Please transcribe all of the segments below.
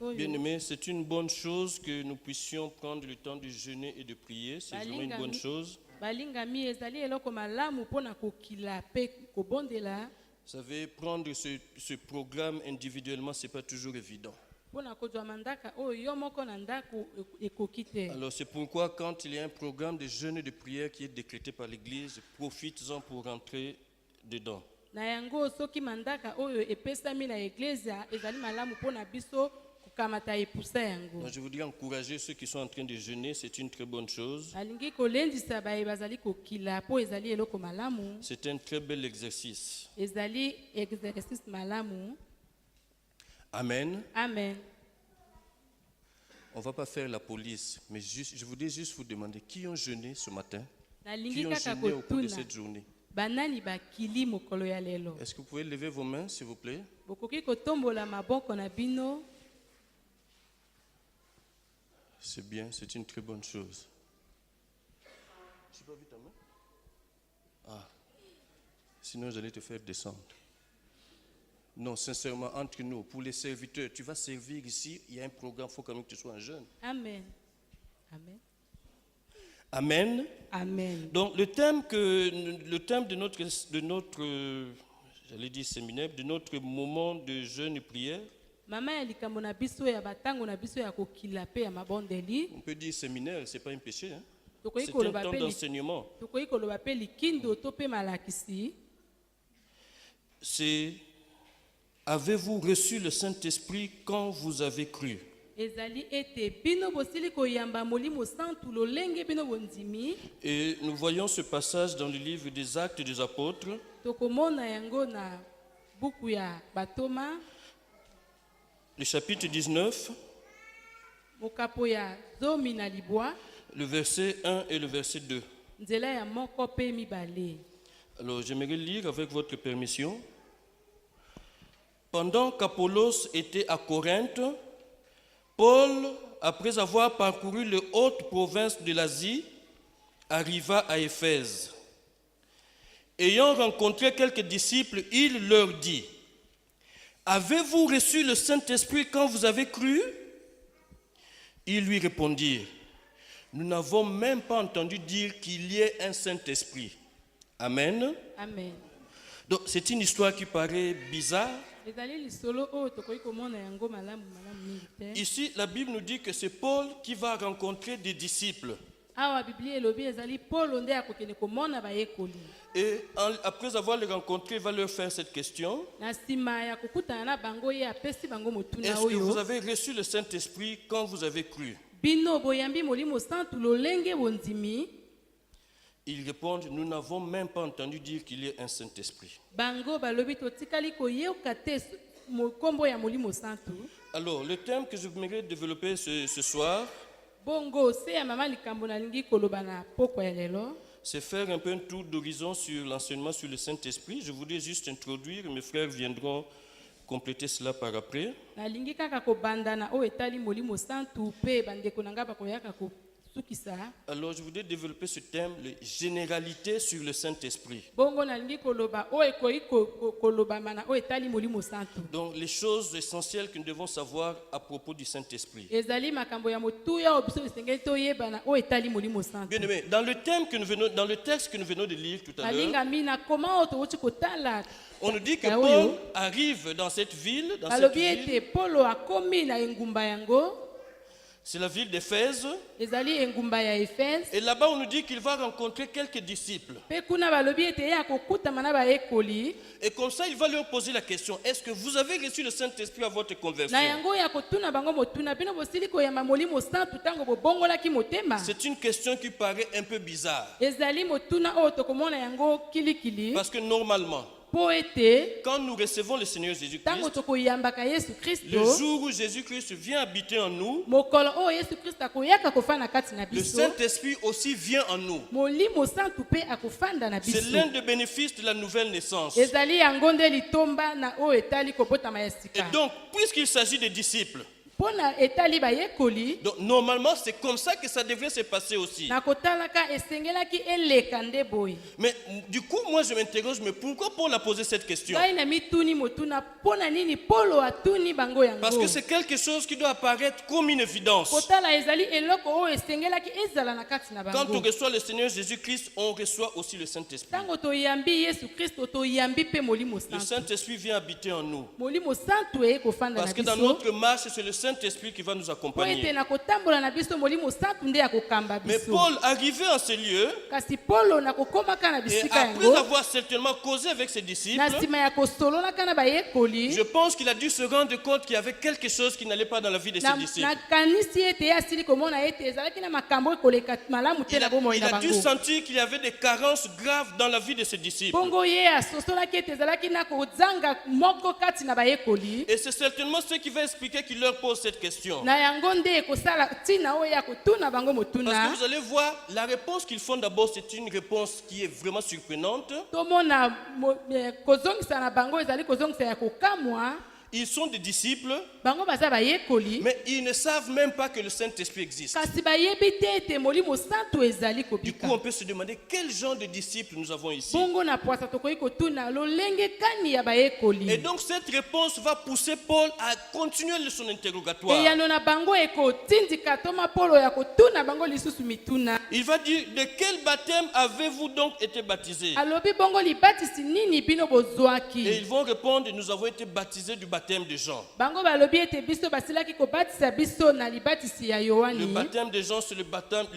Bien-aimés, c'est une bonne chose que nous puissions prendre le temps de jeûner et de prier. C'est vraiment une bonne chose. Vous savez, prendre ce programme individuellement, ce n'est pas toujours évident. Alors c'est pourquoi quand il y a un programme de jeûne et de prière qui est décrété par l'Église, profites-en pour rentrer dedans. Donc, je voudrais encourager ceux qui sont en train de jeûner, c'est une très bonne chose. C'est un très bel exercice. Amen. Amen. On ne va pas faire la police, mais je voudrais juste vous demander qui ont jeûné ce matin, qui ont jeûné au cours de cette journée. Est-ce que vous pouvez lever vos mains, s'il vous plaît? C'est bien, c'est une très bonne chose. Je n'ai pas vu ta main? Ah, sinon j'allais te faire descendre. Non, sincèrement, entre nous, pour les serviteurs, tu vas servir ici, il y a un programme, il faut quand même que tu sois un jeune. Amen. Amen. Amen. Amen. Donc le thème de notre j'allais dire séminaire, de notre moment de jeûne et prière, on peut dire séminaire, ce n'est pas un péché. Hein? C'est un temps d'enseignement. C'est: avez-vous reçu le Saint-Esprit quand vous avez cru? Et nous voyons ce passage dans le livre des Actes des Apôtres. Le chapitre 19, le verset 1 et le verset 2. Alors j'aimerais lire avec votre permission. Pendant qu'Apollos était à Corinthe, Paul, après avoir parcouru les hautes provinces de l'Asie, arriva à Éphèse. Ayant rencontré quelques disciples, il leur dit: avez-vous reçu le Saint-Esprit quand vous avez cru? Ils lui répondirent: nous n'avons même pas entendu dire qu'il y ait un Saint-Esprit. Amen. Amen. Donc c'est une histoire qui paraît bizarre. Ici, la Bible nous dit que c'est Paul qui va rencontrer des disciples. Et après avoir les rencontrés, il va leur faire cette question: est-ce que vous avez reçu le Saint-Esprit quand vous avez cru? Ils répondent: nous n'avons même pas entendu dire qu'il y ait un Saint-Esprit. Alors, le thème que je voudrais développer ce soir, c'est faire un peu un tour d'horizon sur l'enseignement sur le Saint-Esprit. Je voudrais juste introduire, mes frères viendront compléter cela par après. Alors, je voudrais développer ce thème, les généralités sur le Saint-Esprit. Donc, les choses essentielles que nous devons savoir à propos du Saint-Esprit. Bien-aimés, dans le texte que nous venons de lire tout à l'heure, on nous dit que Paul arrive dans cette ville, c'est la ville d'Éphèse. Et là-bas, on nous dit qu'il va rencontrer quelques disciples. Et comme ça, il va leur poser la question: est-ce que vous avez reçu le Saint-Esprit à votre conversion? C'est une question qui paraît un peu bizarre. Parce que normalement, quand nous recevons le Seigneur Jésus-Christ, le jour où Jésus-Christ vient habiter en nous, le Saint-Esprit aussi vient en nous. C'est l'un des bénéfices de la nouvelle naissance. Et donc, puisqu'il s'agit des disciples, Pona etali bayekoli. Donc normalement, c'est comme ça que ça devrait se passer aussi. Na kotalaka esengelaki eleka nde boy. Mais du coup, moi je m'interroge, mais pourquoi Paul a posé cette question? Ngai na mituni motuna pona nini Polo atuni bango yango. Parce que c'est quelque chose qui doit apparaître comme une évidence. Kotala ezali eloko o esengelaki ezala na kati na Quand on bango. reçoit le Seigneur Jésus-Christ, on reçoit aussi le Saint-Esprit. Tango toyambi Yesu Kristo toyambi pe molimo Le santu. Saint-Esprit vient habiter en nous. Molimo santu ekofanda Parce na que dans biso. notre marche, c'est le Saint-Esprit qui va nous Po ete accompagner. na kotambola na biso molimo santu nde akokamba Mais biso. Paul, arrivé en ce lieu, Kasi Polo na kokomaka na et bisika après yango. avoir certainement causé avec ses disciples, Na nsima ya kosololaka na bayekoli. je pense qu'il a dû se rendre compte qu'il y avait quelque chose qui n'allait pas dans la vie de ses disciples. Nakanisi ete asili komona ete ezalaki na makambo ekoleka malamu te na bomoi Il na a dû bango. sentir qu'il y avait des carences graves dans la vie de ses disciples. Bongo ye asosolaki ete ezalaki na kozanga moko kati na bayekoli. Et c'est certainement ce qui va expliquer qu'il leur pose cette question. Na yango nde ekosala ntina oyo ya kotuna bango Parce motuna. que vous allez voir, la réponse qu'ils font d'abord, c'est une réponse qui est vraiment surprenante. Tomona kozongisa na bango ezali kozongisa ya kokamwa. Ils sont des disciples, Bango baza bayekoli. mais ils ne savent même pas que le Saint-Esprit existe. Kasi bayebi te ete molimo santu ezali Du kobika. coup, on peut se demander quel genre de disciples nous avons ici. Bongo na poasa tokoki kotuna lolenge kani ya bayekoli. Et donc, cette réponse va pousser Paul à continuer son interrogatoire. Eyano na bango ekotindika toma Polo ya kotuna bango lisusu mituna. Il va dire, de quel baptême avez-vous donc été baptisés? Alobi bongo libatisi nini bino Et bozwaki. ils vont répondre, nous avons été baptisés du baptême de Jean. Bango balobi ete biso basilaki kobatisa biso na libatisi ya Le Yohani. baptême de Jean, c'est le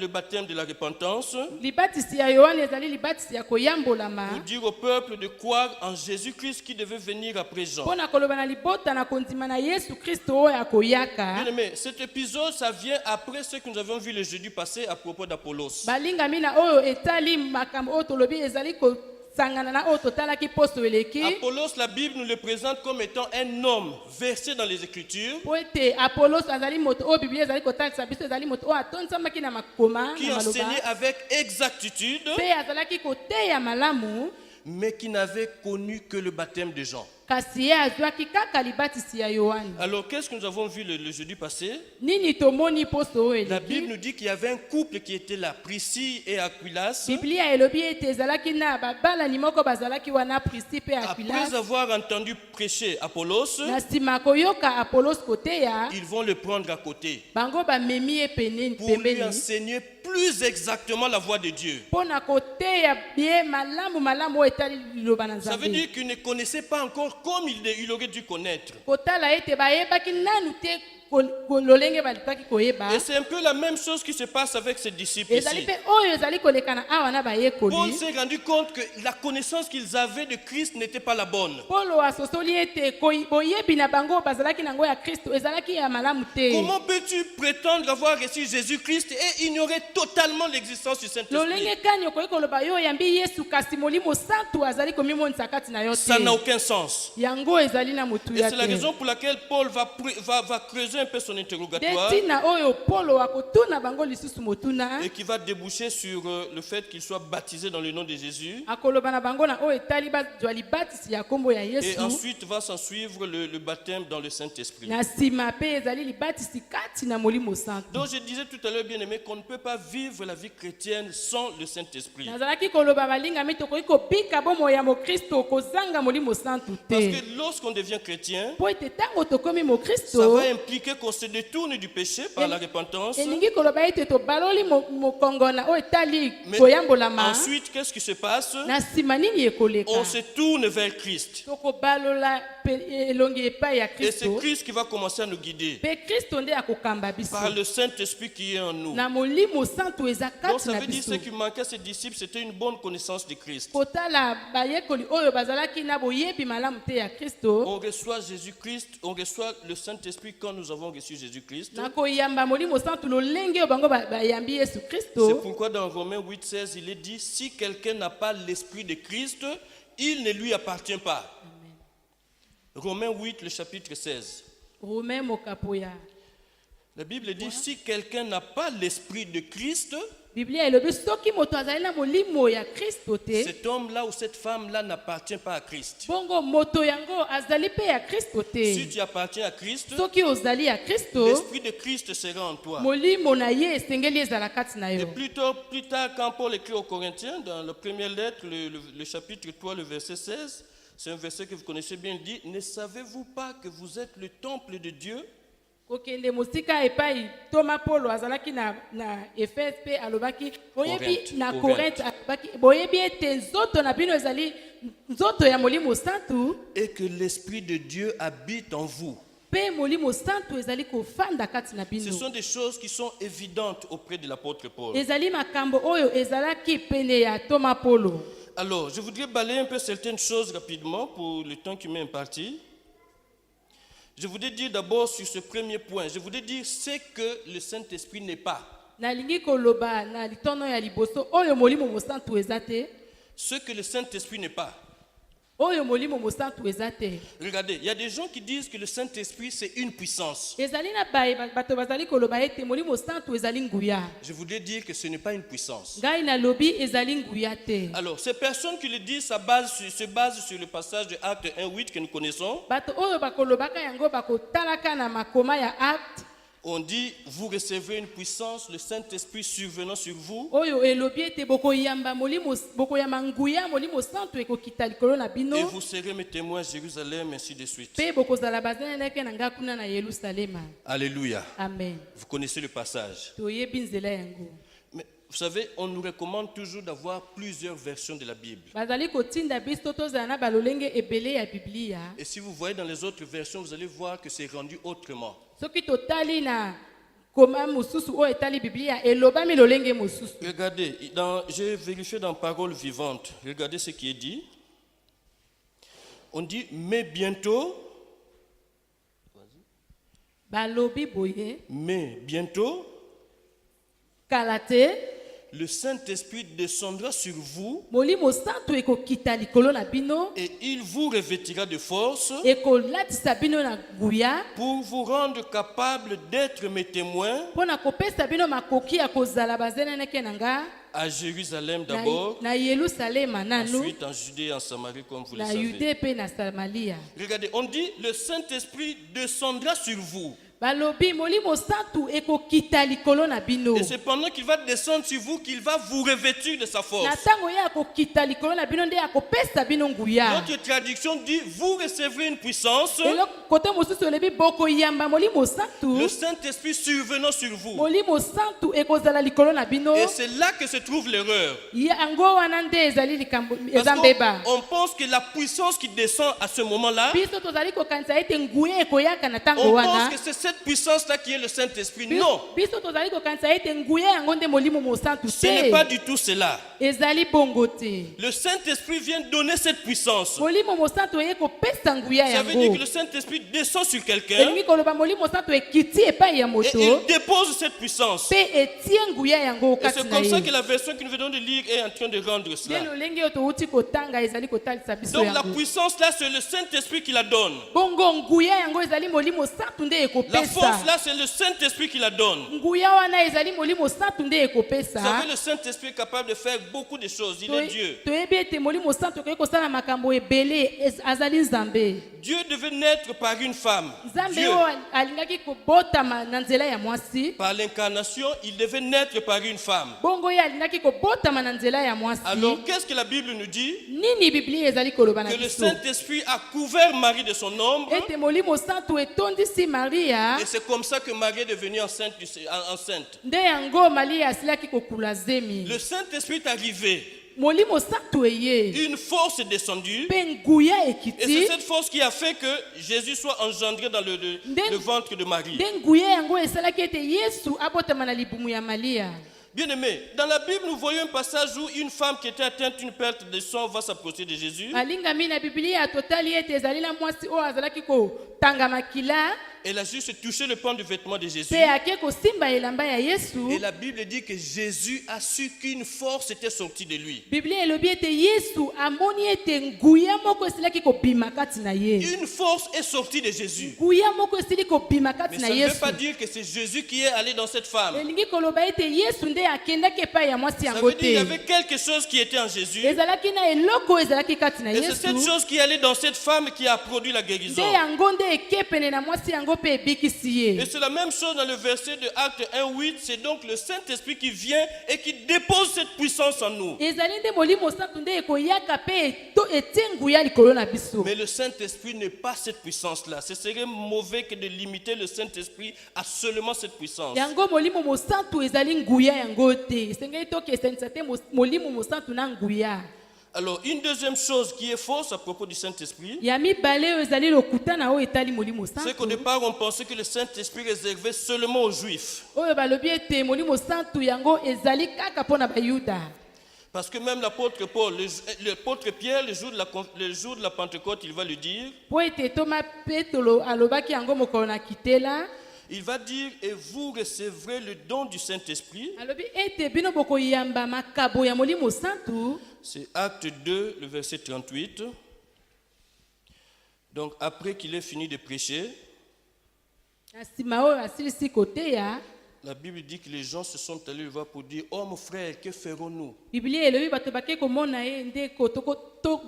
baptême de la repentance, Libatisi ya Yohani ezali libatisi ya koyambolama. pour dire au peuple de croire en Jésus-Christ qui devait venir après Jean. Pona koloba na libota na kondima na Yesu Kristo oyo akoyaka. Bien aimé, cet épisode, ça vient après ce que nous avons vu le jeudi passé à propos d'Apollos. Balingami na oyo etali makambo oyo tolobi ezali kosangana na oyo totalaki poso eleki. Apollos, la Bible nous le présente comme étant un homme versé dans les Écritures, Po ete Apollos azali moto oyo Biblia ezali kotalisa biso ezali moto oyo atondisamaki na makoma qui na enseignait maloba. avec exactitude, Mpe azalaki koteya malamu. mais qui n'avait connu que le baptême de Jean. Kasi ye azwaki kaka libatisi ya Yohani. Alors, qu'est-ce que nous avons vu le jeudi passé? Nini tomoni poso oyo La Bible eleki. nous dit qu'il y avait un couple qui était là, Priscille et Aquilas. Biblia elobi ete ezalaki na babalani moko bazalaki wana Priscille mpe Après Aquilas. avoir entendu prêcher Apollos, Na nsima koyoka Apollos koteya, ils vont le prendre à côté bango bamemi ye pour lui pembeni. enseigner plus exactement la voix de Dieu. Mpona koteya bien malamu oyo etali liloba na Ça veut Nzambe. dire qu'il ne connaissait pas encore comme il aurait dû connaître. Kotala ete bayebaki nanu te lolenge balikaki koyeba. Et c'est un peu la même chose qui se passe avec ses disciples Ezali ici. mpe oyo ezali koleka na awa na Paul bayekoli. s'est rendu compte que la connaissance qu'ils avaient de Christ n'était pas la bonne. Polo asosoli ete boyebi na bango bazalaki nango ya Kristo ezalaki ya malamu te. Comment peux-tu prétendre avoir reçu Jésus-Christ et ignorer totalement l'existence du Saint-Esprit? Lolenge kani okoki koloba yo oyambi Yesu kasi molimo santu azali komimonisa kati na yo Ça n'a te. aucun sens. Yango ezali na motu Et ya c'est la te. raison pour laquelle Paul va creuser un peu son interrogatoire Detina oyo Polo akotuna bango lisusu motuna. et qui va déboucher sur le fait qu'il soit baptisé dans le nom de Jésus. Akoloba na bango na oyo etali bazwa libatisi ya kombo ya Et Yesu. ensuite va s'en suivre le baptême dans le Saint-Esprit. Na nsima mpe ezali libatisi kati na molimo santu. Donc je disais tout à l'heure, bien aimé, qu'on ne peut pas vivre la vie chrétienne sans le Saint-Esprit. nazalaki koloba balingami tokoki kobika bomoi ya mokristo kozanga molimo santu Parce te. que lorsqu'on devient chrétien, Po ete ntango tokomi ça mokristo va impliquer qu'on se détourne du péché par la repentance. elingi koloba ete tobaloli mokongona oyo etali Mais koyambolama. ensuite, qu'est-ce qui se passe? Na nsima nini ekoleka On se tourne vers Christ. tokobalola elongi epai ya Et c'est kristo Christ qui va commencer à nous guider mpe kristo nde akokamba biso par le Saint-Esprit qui est en nous. na molimo santu eza Donc kati ça na veut dire biso. ce qui manquait à ses disciples, c'était une bonne connaissance de Christ. Kotala bayekoli oyo bazalaki na boyebi malamu te ya kristo. On reçoit Jésus-Christ, on reçoit le Saint-Esprit quand nous avons reçu Jésus-Christ. Na koyamba molimo santu lolenge oyo bango bayambi Yesu C'est Kristo. pourquoi dans Romains 8,16, il est dit, si quelqu'un n'a pas l'Esprit de Christ, il ne lui appartient pas. Romains 8, le chapitre 16. Romain mokapoya. La Bible dit, si quelqu'un n'a pas l'Esprit de Christ, Biblia elobi soki moto azali na molimo ya Kristo te, cet homme-là ou cette femme-là n'appartient pas à Christ. bongo moto yango azali pe ya Kristo Si te. tu appartiens à Christ, Soki ozali ya Kristo, l'Esprit de Christ sera en toi. molimo na ye esengeli ezala kati na Et yo. plus tard, quand Paul écrit aux Corinthiens, dans la première lettre, le chapitre 3, le verset 16, c'est un verset que vous connaissez bien, il dit, ne savez-vous pas que vous êtes le temple de Dieu? Kokende mosika epai Thomas Paul azalaki na Efese pe alobaki boyebi na Corinthe alobaki boyebi ete nzoto na bino ezali nzoto ya molimo santu Et que l'Esprit de Dieu habite en vous. pe molimo santu ezali kofanda kati na Ce bino. sont des choses qui sont évidentes auprès de l'apôtre Paul. Ezali makambo oyo ezalaki pene ya Thomas Paulo. Alors, je voudrais balayer un peu certaines choses rapidement pour le temps qui m'est imparti. Je voudrais dire d'abord sur ce premier point, je voudrais dire ce que le Saint-Esprit n'est pas. Nalingi koloba na litono ya liboso oyo molimo mosantu ezate. Ce que le Saint-Esprit n'est pas. Oyo molimo mosantu ezate. Regardez, il y a des gens qui disent que le Saint-Esprit c'est une puissance. Ezali na bato bazali koloba ete molimo santu ezali nguya. Je voudrais dire que ce n'est pas une puissance. Ngai na lobi ezali nguya te. Alors, ces personnes qui le disent, se basent sur le passage de Acte 1:8 que nous connaissons. Bato oyo bakolobaka yango bakotalaka na makoma ya Acte. On dit, vous recevez une puissance, le Saint-Esprit survenant sur vous. Oyo elobi ete bokoyamba molimo bokoyamba nguya molimo santu ekokita likolo na bino. Et vous serez mes témoins à Jérusalem, ainsi de suite. Pe bokozala bazeneleke na ngakuna na Yerusalema. Alléluia. Amen. Vous connaissez le passage. Toyebi nzela yango. Mais vous savez, on nous recommande toujours d'avoir plusieurs versions de la Bible. Bazali kotinda biso tozala na balolenge ebele ya Biblia. Et si vous voyez dans les autres versions, vous allez voir que c'est rendu autrement. Soki totali na koma mosusu oyo etali Biblia elobami lolenge mosusu. Regardez, j'ai vérifié dans Parole vivante. Regardez ce qui est dit. On dit, mais bientôt, Balobi boye mais bientôt, kalate le Saint-Esprit descendra sur vous molimo santu ekokita likolo na bino et il vous revêtira de force ekolatisa bino na nguya pour vous rendre capable d'être mes témoins mpona kopesa bino makoki ya kozala bazeneneke na nga à Jérusalem d'abord, na Yerusalema nanu ensuite en Judée et en Samarie comme vous le na savez. Yude pe na Samaria. Regardez, on dit le Saint-Esprit descendra sur vous. Balobi molimo santu ekokita likolo na bino. Et c'est pendant qu'il va descendre sur vous qu'il va vous revêtir de sa force. Na tango ye akokita likolo na bino nde akopesa bino nguya. Notre traduction dit, vous recevrez une puissance, Elo kote mosusu elebi bokoyamba molimo santu. le Saint-Esprit survenant sur vous. Molimo santu ekozala likolo na bino. Et c'est là que se trouve l'erreur. Yango wana nde ezali likambo Parce ezambeba. qu'on pense que la puissance qui descend à ce moment-là, Biso tozali kokanisa ete nguya ekoyaka na tango on wana. pense que c'est cette puissance-là qui est le Saint-Esprit. Non, Biso tozali kokanisa ete nguya yango nde molimo mosantu ce n'est pas te. du tout cela. Ezali bongo te. Le Saint-Esprit vient donner cette puissance. Molimo mosantu eye kopesa nguya Ça veut dire que yango. le Saint-Esprit descend sur quelqu'un Elingi koloba molimo mosantu ekiti epai ya et moto. il dépose cette puissance. Pe etie nguya yango Et kati c'est na comme ça ye. que la version que nous venons de lire est en train de rendre Nde cela. lolenge oyo touti kotanga ezali kotalisa biso Donc la yango. puissance là, c'est le Saint-Esprit qui la donne. Bongo nguya yango ezali molimo santu nde La ekopesa. force là, c'est le Saint-Esprit qui la donne. Nguya wana ezali molimo santu nde Vous ekopesa. savez, le Saint-Esprit est capable de faire beaucoup de choses. Il est Dieu. Toyebi ete molimo santu okoki kosala makambo ebele azali nzambe. Dieu devait naître par une femme. Nzambe Dieu, oyo alingaki kobotama na nzela ya mwasi. par l'incarnation, il devait naître par une femme. Bongo ye alingaki kobotama na nzela ya mwasi. Alors, qu'est-ce que la Bible nous dit? Nini Biblia ezali koloba na Que le biso? Saint-Esprit a couvert Marie de son ombre. Ete molimo santu etondisi Maria. Et c'est comme ça que Marie est devenue enceinte. Nde yango Maria asilaki kokula zemi. Le Saint-Esprit est arrivé. Molimo santu eye. Une force est descendue. Pe nguya Et ekiti. c'est cette force qui a fait que Jésus soit engendré dans le ventre de Marie. Nde nguya yango esalaki ete Yesu abotama na libumu ya Maria. Bien-aimé, dans la Bible, nous voyons un passage où une femme qui était atteinte d'une perte de sang va s'approcher de Jésus. Alingami na Biblia totali ete ezali na mwasi oyo azalaki kotanga makila. Elle a juste touché le pan du vêtement de Jésus. mpe ake kosimba elamba ya yesu. Et la Bible dit que Jésus a su qu'une force était sortie de lui. Biblia elobi ete yesu amoni ete nguya moko esilaki kobima kati na ye. Une force est sortie de Jésus. Nguya moko esili kobima Mais kati ça na ne veut yesu. pas dire que c'est Jésus qui est allé dans cette femme. elingi koloba ete yesu nde akendaki epai ya mwasi Ça yango veut dire qu'il y te. avait quelque chose qui était en Jésus. ezalaki na eloko ezalaki kati na Et c'est cette yesu. chose qui est allée dans cette femme qui a produit la guérison. nde yango nde eke pene na mwasi yango mpe ebikisi Et ye. c'est la même chose dans le verset de Acte 1:8. C'est donc le Saint-Esprit qui vient et qui dépose cette puissance en nous. ezali nde molimo santu nde ekoyaka mpe etie nguya likolo na biso. Mais le Saint-Esprit n'est pas cette puissance-là. Ce serait mauvais que de limiter le Saint-Esprit à seulement cette puissance. yango molimo mosantu ezali nguya yango te. esengeli tokesanisa te molimo mosantu na nguya. Alors, une deuxième chose qui est fausse à propos du Saint-Esprit, ya mibale oyo ezali lokuta na oyo etali molimo c'est qu'au santu. départ, on pensait que le Saint-Esprit réservait seulement aux Juifs. oyo balobi ete molimo santu yango ezali kaka mpo na bayuda. Parce que même l'apôtre Paul, l'apôtre Pierre, le jour de la Pentecôte, il va lui dire, po ete toma petolo alobaki yango mokolo na kitela. il va dire, et vous recevrez le don du Saint-Esprit. alobi ete bino bokoyamba makabo ya molimo santu. C'est Acte 2, le verset 38. Donc après qu'il ait fini de prêcher, na nsima oyo asilisi koteya. la Bible dit que les gens se sont allés le voir pour dire, oh mon frère, que ferons-nous? biblia elobi bato bake komona ye ndeko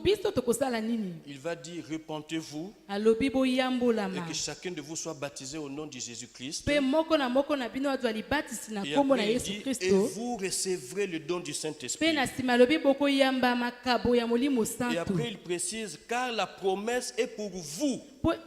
biso tokosala nini. Il va dire, repentez-vous alobi et boyambolama que chacun de vous soit baptisé au nom de Jésus-Christ. mpe moko na bino azwa libatisi na Et nkombo na après il yesu dit, et kristo. vous recevrez le don du mpe Saint-Esprit. na nsima alobi bokoyamba makabo ya molimo Et santu. après il précise, car la promesse est pour vous.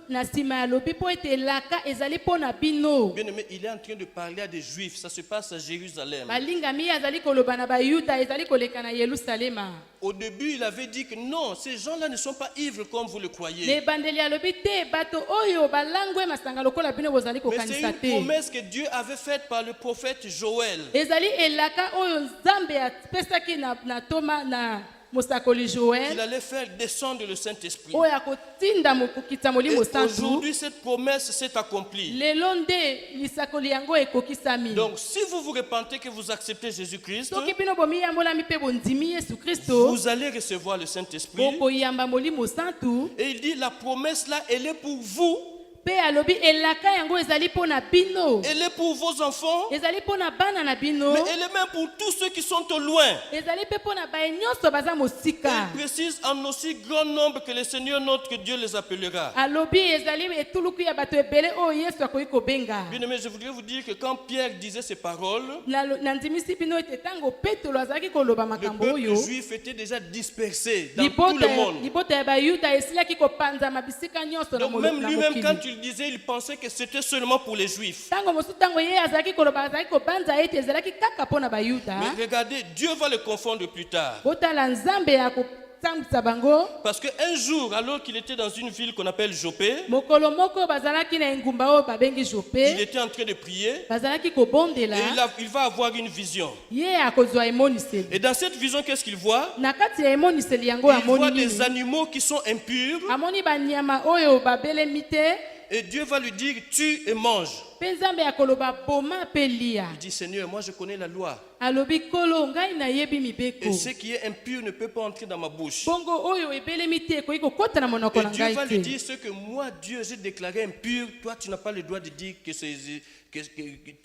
na nsima alobi mpo ete elaka ezali mpo na bino. Bien aimé, il est en train de parler à des Juifs. Ça se passe à Jérusalem. balingami azali koloba na bayuda ezali koleka na yelusalema. Au début, il avait dit que non, ces gens-là ne sont pas ivres comme vous le na croyez. ebandeli alobi te bato oyo balangwe masanga lokola bino bozali Mais c'est kokanisa une te. promesse que Dieu avait faite par le prophète Joël. ezali elaka oyo nzambe apesaki na toma na mosakoli Il joel allait faire descendre le Saint-Esprit. oyo akotinda kokitisa Et molimo santu. aujourd'hui, cette promesse s'est accomplie. lelo nde lisakoli yango ekokisami. Donc, si vous vous repentez que vous acceptez Jésus-Christ, soki bino bomiyambolami mpe bondimi yesu kristo vous allez recevoir le Saint-Esprit. bokoyamba molimo santu. Et il dit, la promesse là, elle est pour vous, mpe alobi elaka yango ezali mpo na bino. elle est pour vos enfants, ezali mpo na bana na bino. mais elle est même pour tous ceux qui sont au loin. ezali mpe mpo na baye nyonso baza Et mosika. il précise en aussi grand nombre que le Seigneur notre Dieu les appellera. alobi ezali etuluku ya bato ebele oyo yesu akoki kobenga. Bien aimé, je voudrais vous dire que quand Pierre disait ces paroles, na ndimisi bino ete ntango petelo azalaki koloba le makambo peuple oyo. juif était déjà dispersé dans tout le monde. libota ya bayuda esilaki kopanzama bisika nyonso na Donc même lui-même, quand mokili. il disait, il pensait que c'était seulement pour les juifs. ntango mosusu ntango ye azalaki koloba azalaki kobanza ete ezalaki kaka mpo na bayuda. Mais regardez, Dieu va le confondre plus tard. botala nzambe ya kosambwisa bango. Parce qu'un jour, alors qu'il était dans une ville qu'on appelle Jopé, mokolo moko bazalaki na engumba oyo babengi il jope. était en train de prier bazalaki et kobondela. il va avoir une vision. ye akozwa emoniseli. Et dans cette vision, qu'est-ce qu'il voit? na kati ya emoniseli yango Il voit amoni des nini. animaux qui sont impurs amoni banyama oyo babelemi te. et Dieu va lui dire, tue et mange. mpe nzambe akoloba boma mpe lia. Il dit, Seigneur, moi je connais la loi. alobi nkolo ngai nayebi mibeko. Et ce qui est impur ne peut pas entrer dans ma bouche. bongo oyo ebelemi te ekoki kokota na monoko Et na Dieu va ngai lui te. dire, ce que moi, Dieu, j'ai déclaré impur, toi, tu n'as pas le droit de dire que c'est...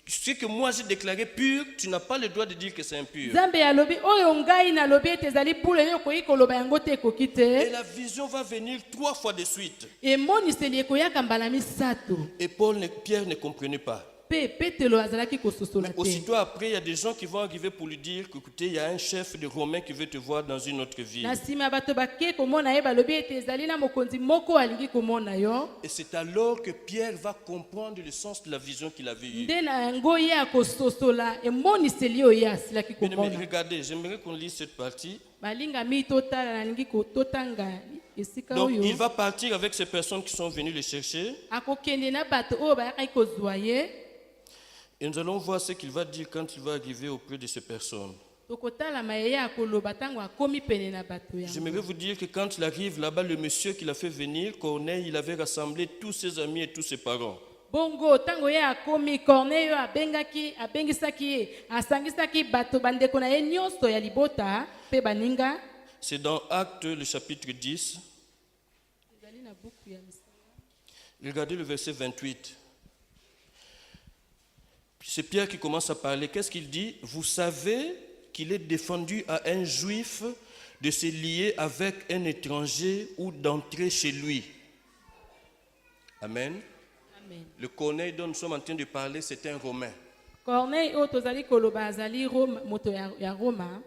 ce que moi, j'ai déclaré pur, tu n'as pas le droit de dire que c'est impur. nzambe alobi oyo ngai nalobi ete ezali bule yo okoki koloba yango te ekoki Et te. la vision va venir 3 fois de suite. emoniseli ekoyaka mbala misato. Et Pierre ne comprenait pas. mpe petelo azalaki kososola Mais te. aussitôt après, il y a des gens qui vont arriver pour lui dire qu'écoutez, il y a un chef de Romains qui veut te voir dans une autre ville. na nsima bato bake komona ye balobi ete ezali na mokonzi moko alingi komona yo. Et c'est alors que Pierre va comprendre le sens de la vision qu'il avait eue. nde na yango ye akososola emoniseli oyo ye asilaki Bien aimé, komona. regardez, j'aimerais qu'on lise cette partie. balingami totala nalingi totanga esika Donc, il oyo. va partir avec ces personnes qui sont venues le chercher. akokende na bato oyo bayakaki kozwa ye. Et nous allons voir ce qu'il va dire quand il va arriver auprès de ces personnes. tokotala mayeye akoloba ntango akomi pene na bato J'aimerais yango. vous dire que quand il arrive là-bas, le monsieur qui l'a fait venir, Corneille, il avait rassemblé tous ses amis et tous ses parents. bongo tango ye akomi Corneille abengisaki ye asangisaki bato bandeko na ye nyonso ya libota pe baninga. C'est dans Actes, le chapitre 10. Regardez le verset 28. C'est Pierre qui commence à parler. Qu'est-ce qu'il dit? Vous savez qu'il est défendu à un juif de se lier avec un étranger ou d'entrer chez lui. Amen. Amen. Le Corneille dont nous sommes en train de parler, c'est un Romain. Corneille otozali koloba azali Rome moto ya Roma.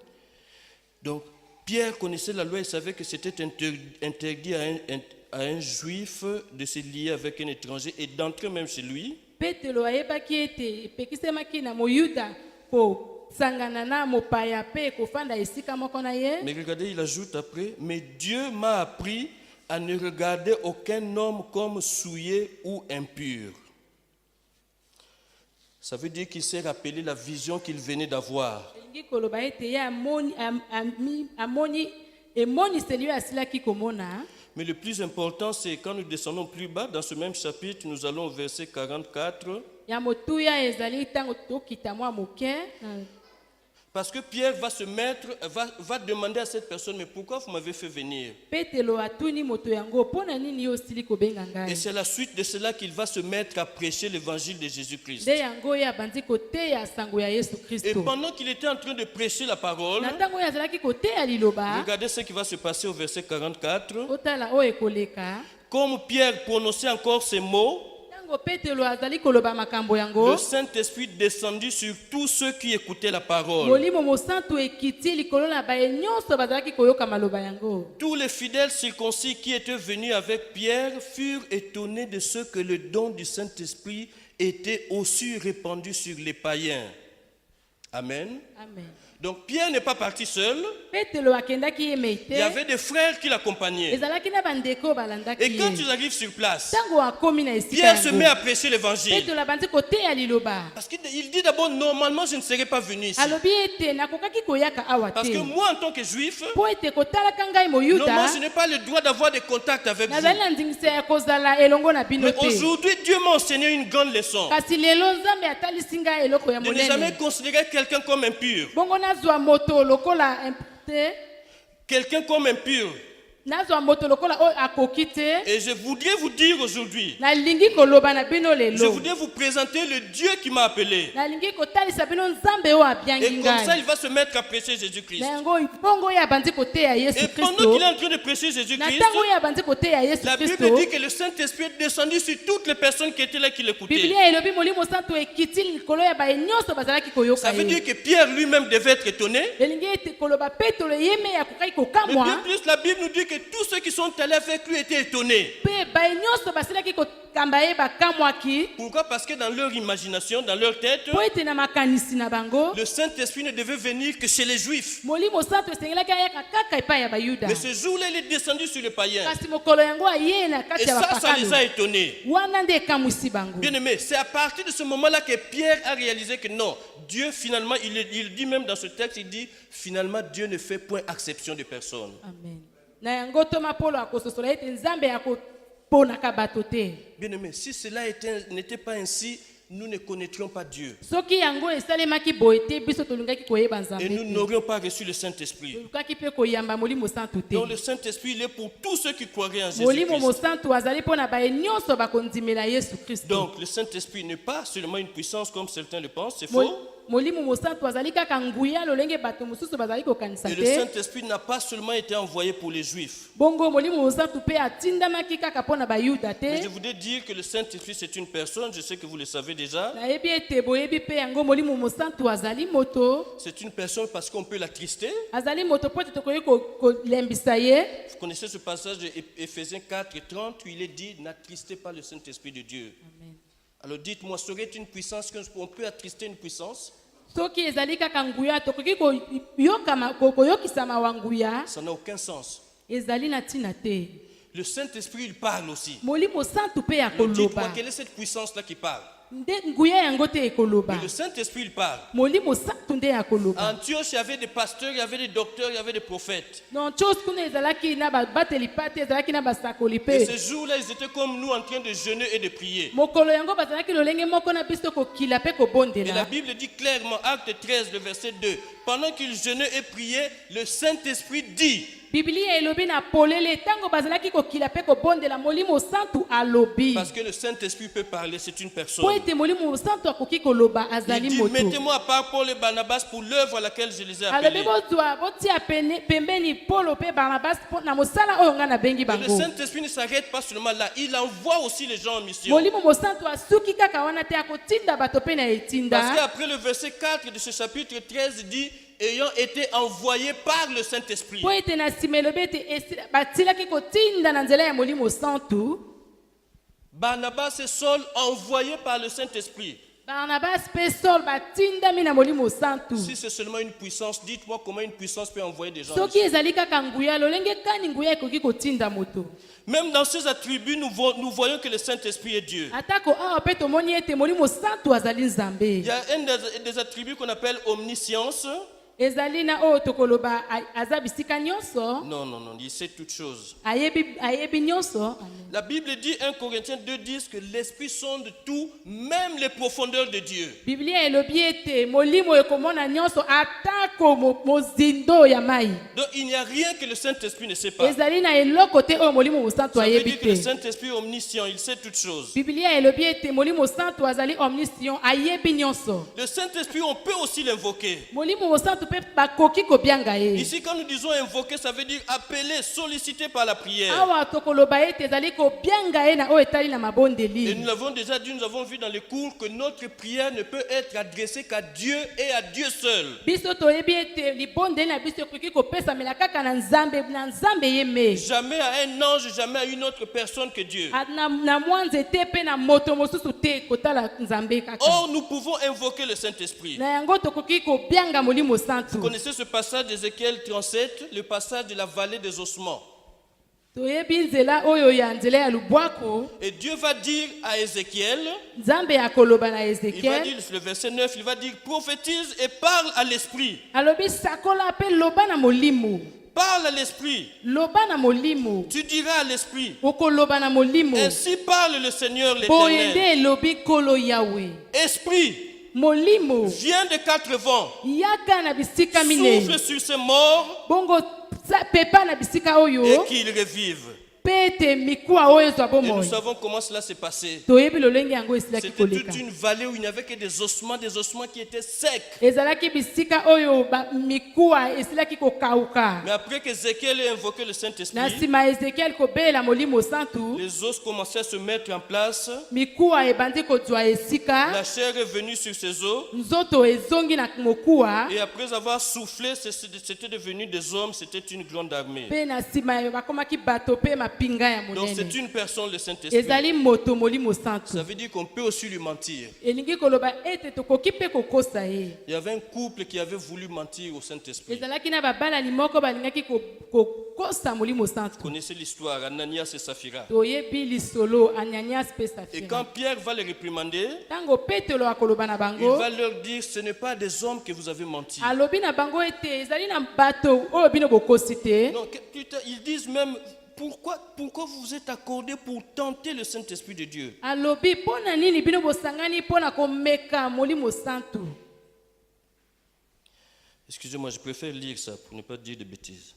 Donc, Pierre connaissait la loi et savait que c'était interdit à un juif de se lier avec un étranger et d'entrer même chez lui. Petelo ayebaki ete epekisemaki na moyuda po sangana na mopaya pe kofanda esika moko na ye. Mais regardez, il ajoute après, mais Dieu m'a appris à ne regarder aucun homme comme souillé ou impur. Ça veut dire qu'il s'est rappelé la vision qu'il venait d'avoir. Mais le plus important, c'est quand nous descendons plus bas, dans ce même chapitre, nous allons au verset 44. Parce que Pierre va demander à cette personne, mais pourquoi vous m'avez fait venir? Et c'est la suite de cela qu'il va se mettre à prêcher l'évangile de Jésus-Christ. Et pendant qu'il était en train de prêcher la parole, regardez ce qui va se passer au verset 44. Comme Pierre prononçait encore ces mots, le Saint-Esprit descendit sur tous ceux qui écoutaient la parole. Tous les fidèles circoncis qui étaient venus avec Pierre furent étonnés de ce que le don du Saint-Esprit était aussi répandu sur les païens. Amen. Amen. Donc Pierre n'est pas parti seul. Il y avait des frères qui l'accompagnaient. Et quand ils arrivent sur place, Pierre se met à prêcher l'évangile. Parce qu'il dit d'abord, normalement je ne serais pas venu ici. Parce que moi en tant que juif, normalement je n'ai pas le droit d'avoir des contacts avec vous. Mais aujourd'hui Dieu m'a enseigné une grande leçon. De ne jamais considérer quelqu'un comme impur. Quelqu'un comme impur. Et je voudrais vous dire aujourd'hui, je voudrais vous présenter le Dieu qui m'a appelé. Et comme ça, il va se mettre à prêcher Jésus-Christ. Et pendant qu'il est en train de prêcher Jésus-Christ, la Bible dit que le Saint-Esprit est descendu sur toutes les personnes qui étaient là qui l'écoutaient. Ça veut dire que Pierre lui-même devait être étonné. Mais bien plus, la Bible nous dit que tous ceux qui sont allés avec lui étaient étonnés. Pourquoi? Parce que dans leur imagination, dans leur tête, le Saint-Esprit ne devait venir que chez les Juifs. Mais ce jour-là, il est descendu sur les païens. Et ça les a étonnés. Bien aimé, c'est à partir de ce moment-là que Pierre a réalisé que non, Dieu finalement, il dit même dans ce texte, il dit finalement Dieu ne fait point exception de personne. Amen. Bien aimé, si cela n'était pas ainsi, nous ne connaîtrions pas Dieu. Et nous n'aurions pas reçu le Saint-Esprit. Donc le Saint-Esprit, il est pour tous ceux qui croiraient en Jésus-Christ. Donc le Saint-Esprit n'est pas seulement une puissance comme certains le pensent, c'est faux. Et le Saint-Esprit n'a pas seulement été envoyé pour les Juifs. Mais je voudrais dire que le Saint-Esprit c'est une personne, je sais que vous le savez déjà. C'est une personne parce qu'on peut l'attrister. Vous connaissez ce passage de Éphésiens 4:30 où il est dit n'attristez pas le Saint-Esprit de Dieu. Amen. Alors dites-moi, serait une puissance qu'on peut attrister une puissance? Ça n'a aucun sens. Le Saint-Esprit, il parle aussi. Dites-moi, quelle est cette puissance-là qui parle? nde nguya yango te Mais ekoloba. le Saint-Esprit, il parle. Molimo santu nde akoloba. En Antioche, il y avait des pasteurs, il y avait des docteurs, il y avait des prophètes. Non chose kuna ezalaki na bateli pate ezalaki na basakoli Et pe. ces jours-là, ils étaient comme nous en train de jeûner et de prier. Mokolo yango bazalaki lolenge moko na biso kokila pe Et la kobondela. Bible dit clairement, Acte 13, le verset 2, pendant qu'ils jeûnaient et priaient, le Saint-Esprit dit. Biblia elobi na polele tango bazalaki kokila pe kobondela molimo santu alobi. Parce que le Saint-Esprit peut parler, c'est une personne. Po ete molimo santu akoki koloba Il azali dit, moto. mettez-moi à part Paul et Barnabas pour l'œuvre à laquelle je les ai Alobi appelés. bozwa botia pembeni Paulo pe Barnabas na mosala oyo nga na bengi Et le bango. Saint-Esprit ne s'arrête pas seulement là, il envoie aussi les gens en mission. Molimo mosantu asuki kaka wana te akotinda bato pe na Parce etinda. qu'après le verset 4 de ce chapitre 13 dit, ayant été envoyés par le Saint-Esprit. Po ete na nsima elobi ete batilaki kotinda na nzela ya molimo santu. Barnabas et Saul envoyés par le Saint-Esprit. Barnabas pe Saul batindami na molimo santu. Si c'est seulement une puissance, dites-moi comment une puissance peut envoyer des gens. Soki ezali kaka nguya lolenge kani nguya ekoki kotinda moto. Même dans ces attributs, nous voyons que le Saint-Esprit est Dieu. Atako awa pe tomoni ete molimo santu azali Il nzambe. y a un des attributs qu'on appelle omniscience. Ezali na oyo tokoloba aza bisika nyonso. Non, il sait toutes choses. Ayebi nyonso. La Bible dit, 1 Corinthiens 2, 10, que l'Esprit sonde tout, même les profondeurs de Dieu. Biblia elobi ete molimo ekomona nyonso atako mozindo ya mai. Donc il n'y a rien que le Saint-Esprit ne sait pas. Ezali na eloko te oyo molimo mosantu Ça veut ayebi dire que le te. Saint-Esprit est omniscient, il sait toutes choses. Biblia elobi ete molimo santu azali omniscient ayebi nyonso. Le Saint-Esprit, on peut aussi l'invoquer. Molimo mosantu pe bakoki kobianga ye. Ici, quand nous disons invoquer, ça veut dire appeler, solliciter par la prière. Awa tokoloba ete ezali kobianga ye na oyo etali na Et mabondeli. nous l'avons déjà dit, nous avons vu dans les cours que notre prière ne peut être adressée qu'à Dieu et à Dieu seul. Biso toyebi ete libondeli na biso ekoki kopesamela kaka na nzambe ye me. Jamais à un ange, jamais à une autre personne que Dieu. Na mwa nzete pe na moto mosusu te kotala nzambe kaka. Or, nous pouvons invoquer le Saint-Esprit. Na yango tokoki kobianga molimo santu. Vous connaissez ce passage d'Ézéchiel 37, le passage de la vallée des ossements. Toyebi nzela oyo ya nzela ya lubwako. Et Dieu va dire à Ézéchiel, Nzambe akoloba na il va Ezekiel. dire, le verset 9, il va dire, prophétise et parle à l'esprit. Alobi sakola pe loba na molimo. Parle à l'esprit. Loba na molimo. Tu diras à l'esprit. Okoloba na molimo. Ainsi parle le Seigneur Boyende l'Éternel. elobi kolo Yahweh. Esprit, Molimo. viens de quatre vents. Yaka na bisika minei. Souffle sur ces morts Bongo pepa na bisika et oyo. qu'ils revivent. Pete mikuwa oyo zwa Et nous bomoi. savons comment cela s'est passé. Toyebi lolenge yango esilaki C'était koleka. toute une vallée où il n'y avait que des ossements qui étaient secs. Ezalaki bisika oyo mikuwa esilaki kokauka. Mais après qu'Ézéchiel ait invoqué le Na Saint-Esprit, nsima Ezekiel kobelela molimo santu. les os commençaient à se mettre en place. Mikuwa ebandi kozwa esika. La chair est venue sur ses os. Nzoto ezongi na mokuwa. Et après avoir soufflé, c'était devenu des hommes, c'était une grande armée. Pe na nsima bakomaki bato pe mapinga ya Donc c'est monene. une personne, le Saint-Esprit. Ezali moto molimo santu. Ça veut dire qu'on peut aussi lui mentir. Elingi koloba ete tokoki pe kokosa ye. Il y avait un couple qui avait voulu mentir au Saint-Esprit. Ezalaki na babalani moko balingaki kokosa molimo Vous santu. connaissez l'histoire, Ananias et Saphira. Toyebi lisolo Ananias pe Et Safira. quand Pierre va les réprimander, Tango Petelo akoloba na il bango. va leur dire, ce n'est pas des hommes que vous avez menti. Alobi na bango ete ezali na bato oyo bino bokosi te. Non, ils disent même, pourquoi vous vous êtes accordé pour tenter le Saint-Esprit de Dieu? Alobi pona nini bino bosangani pona komeka molimo santu. Excusez-moi, je préfère lire ça pour ne pas dire de bêtises.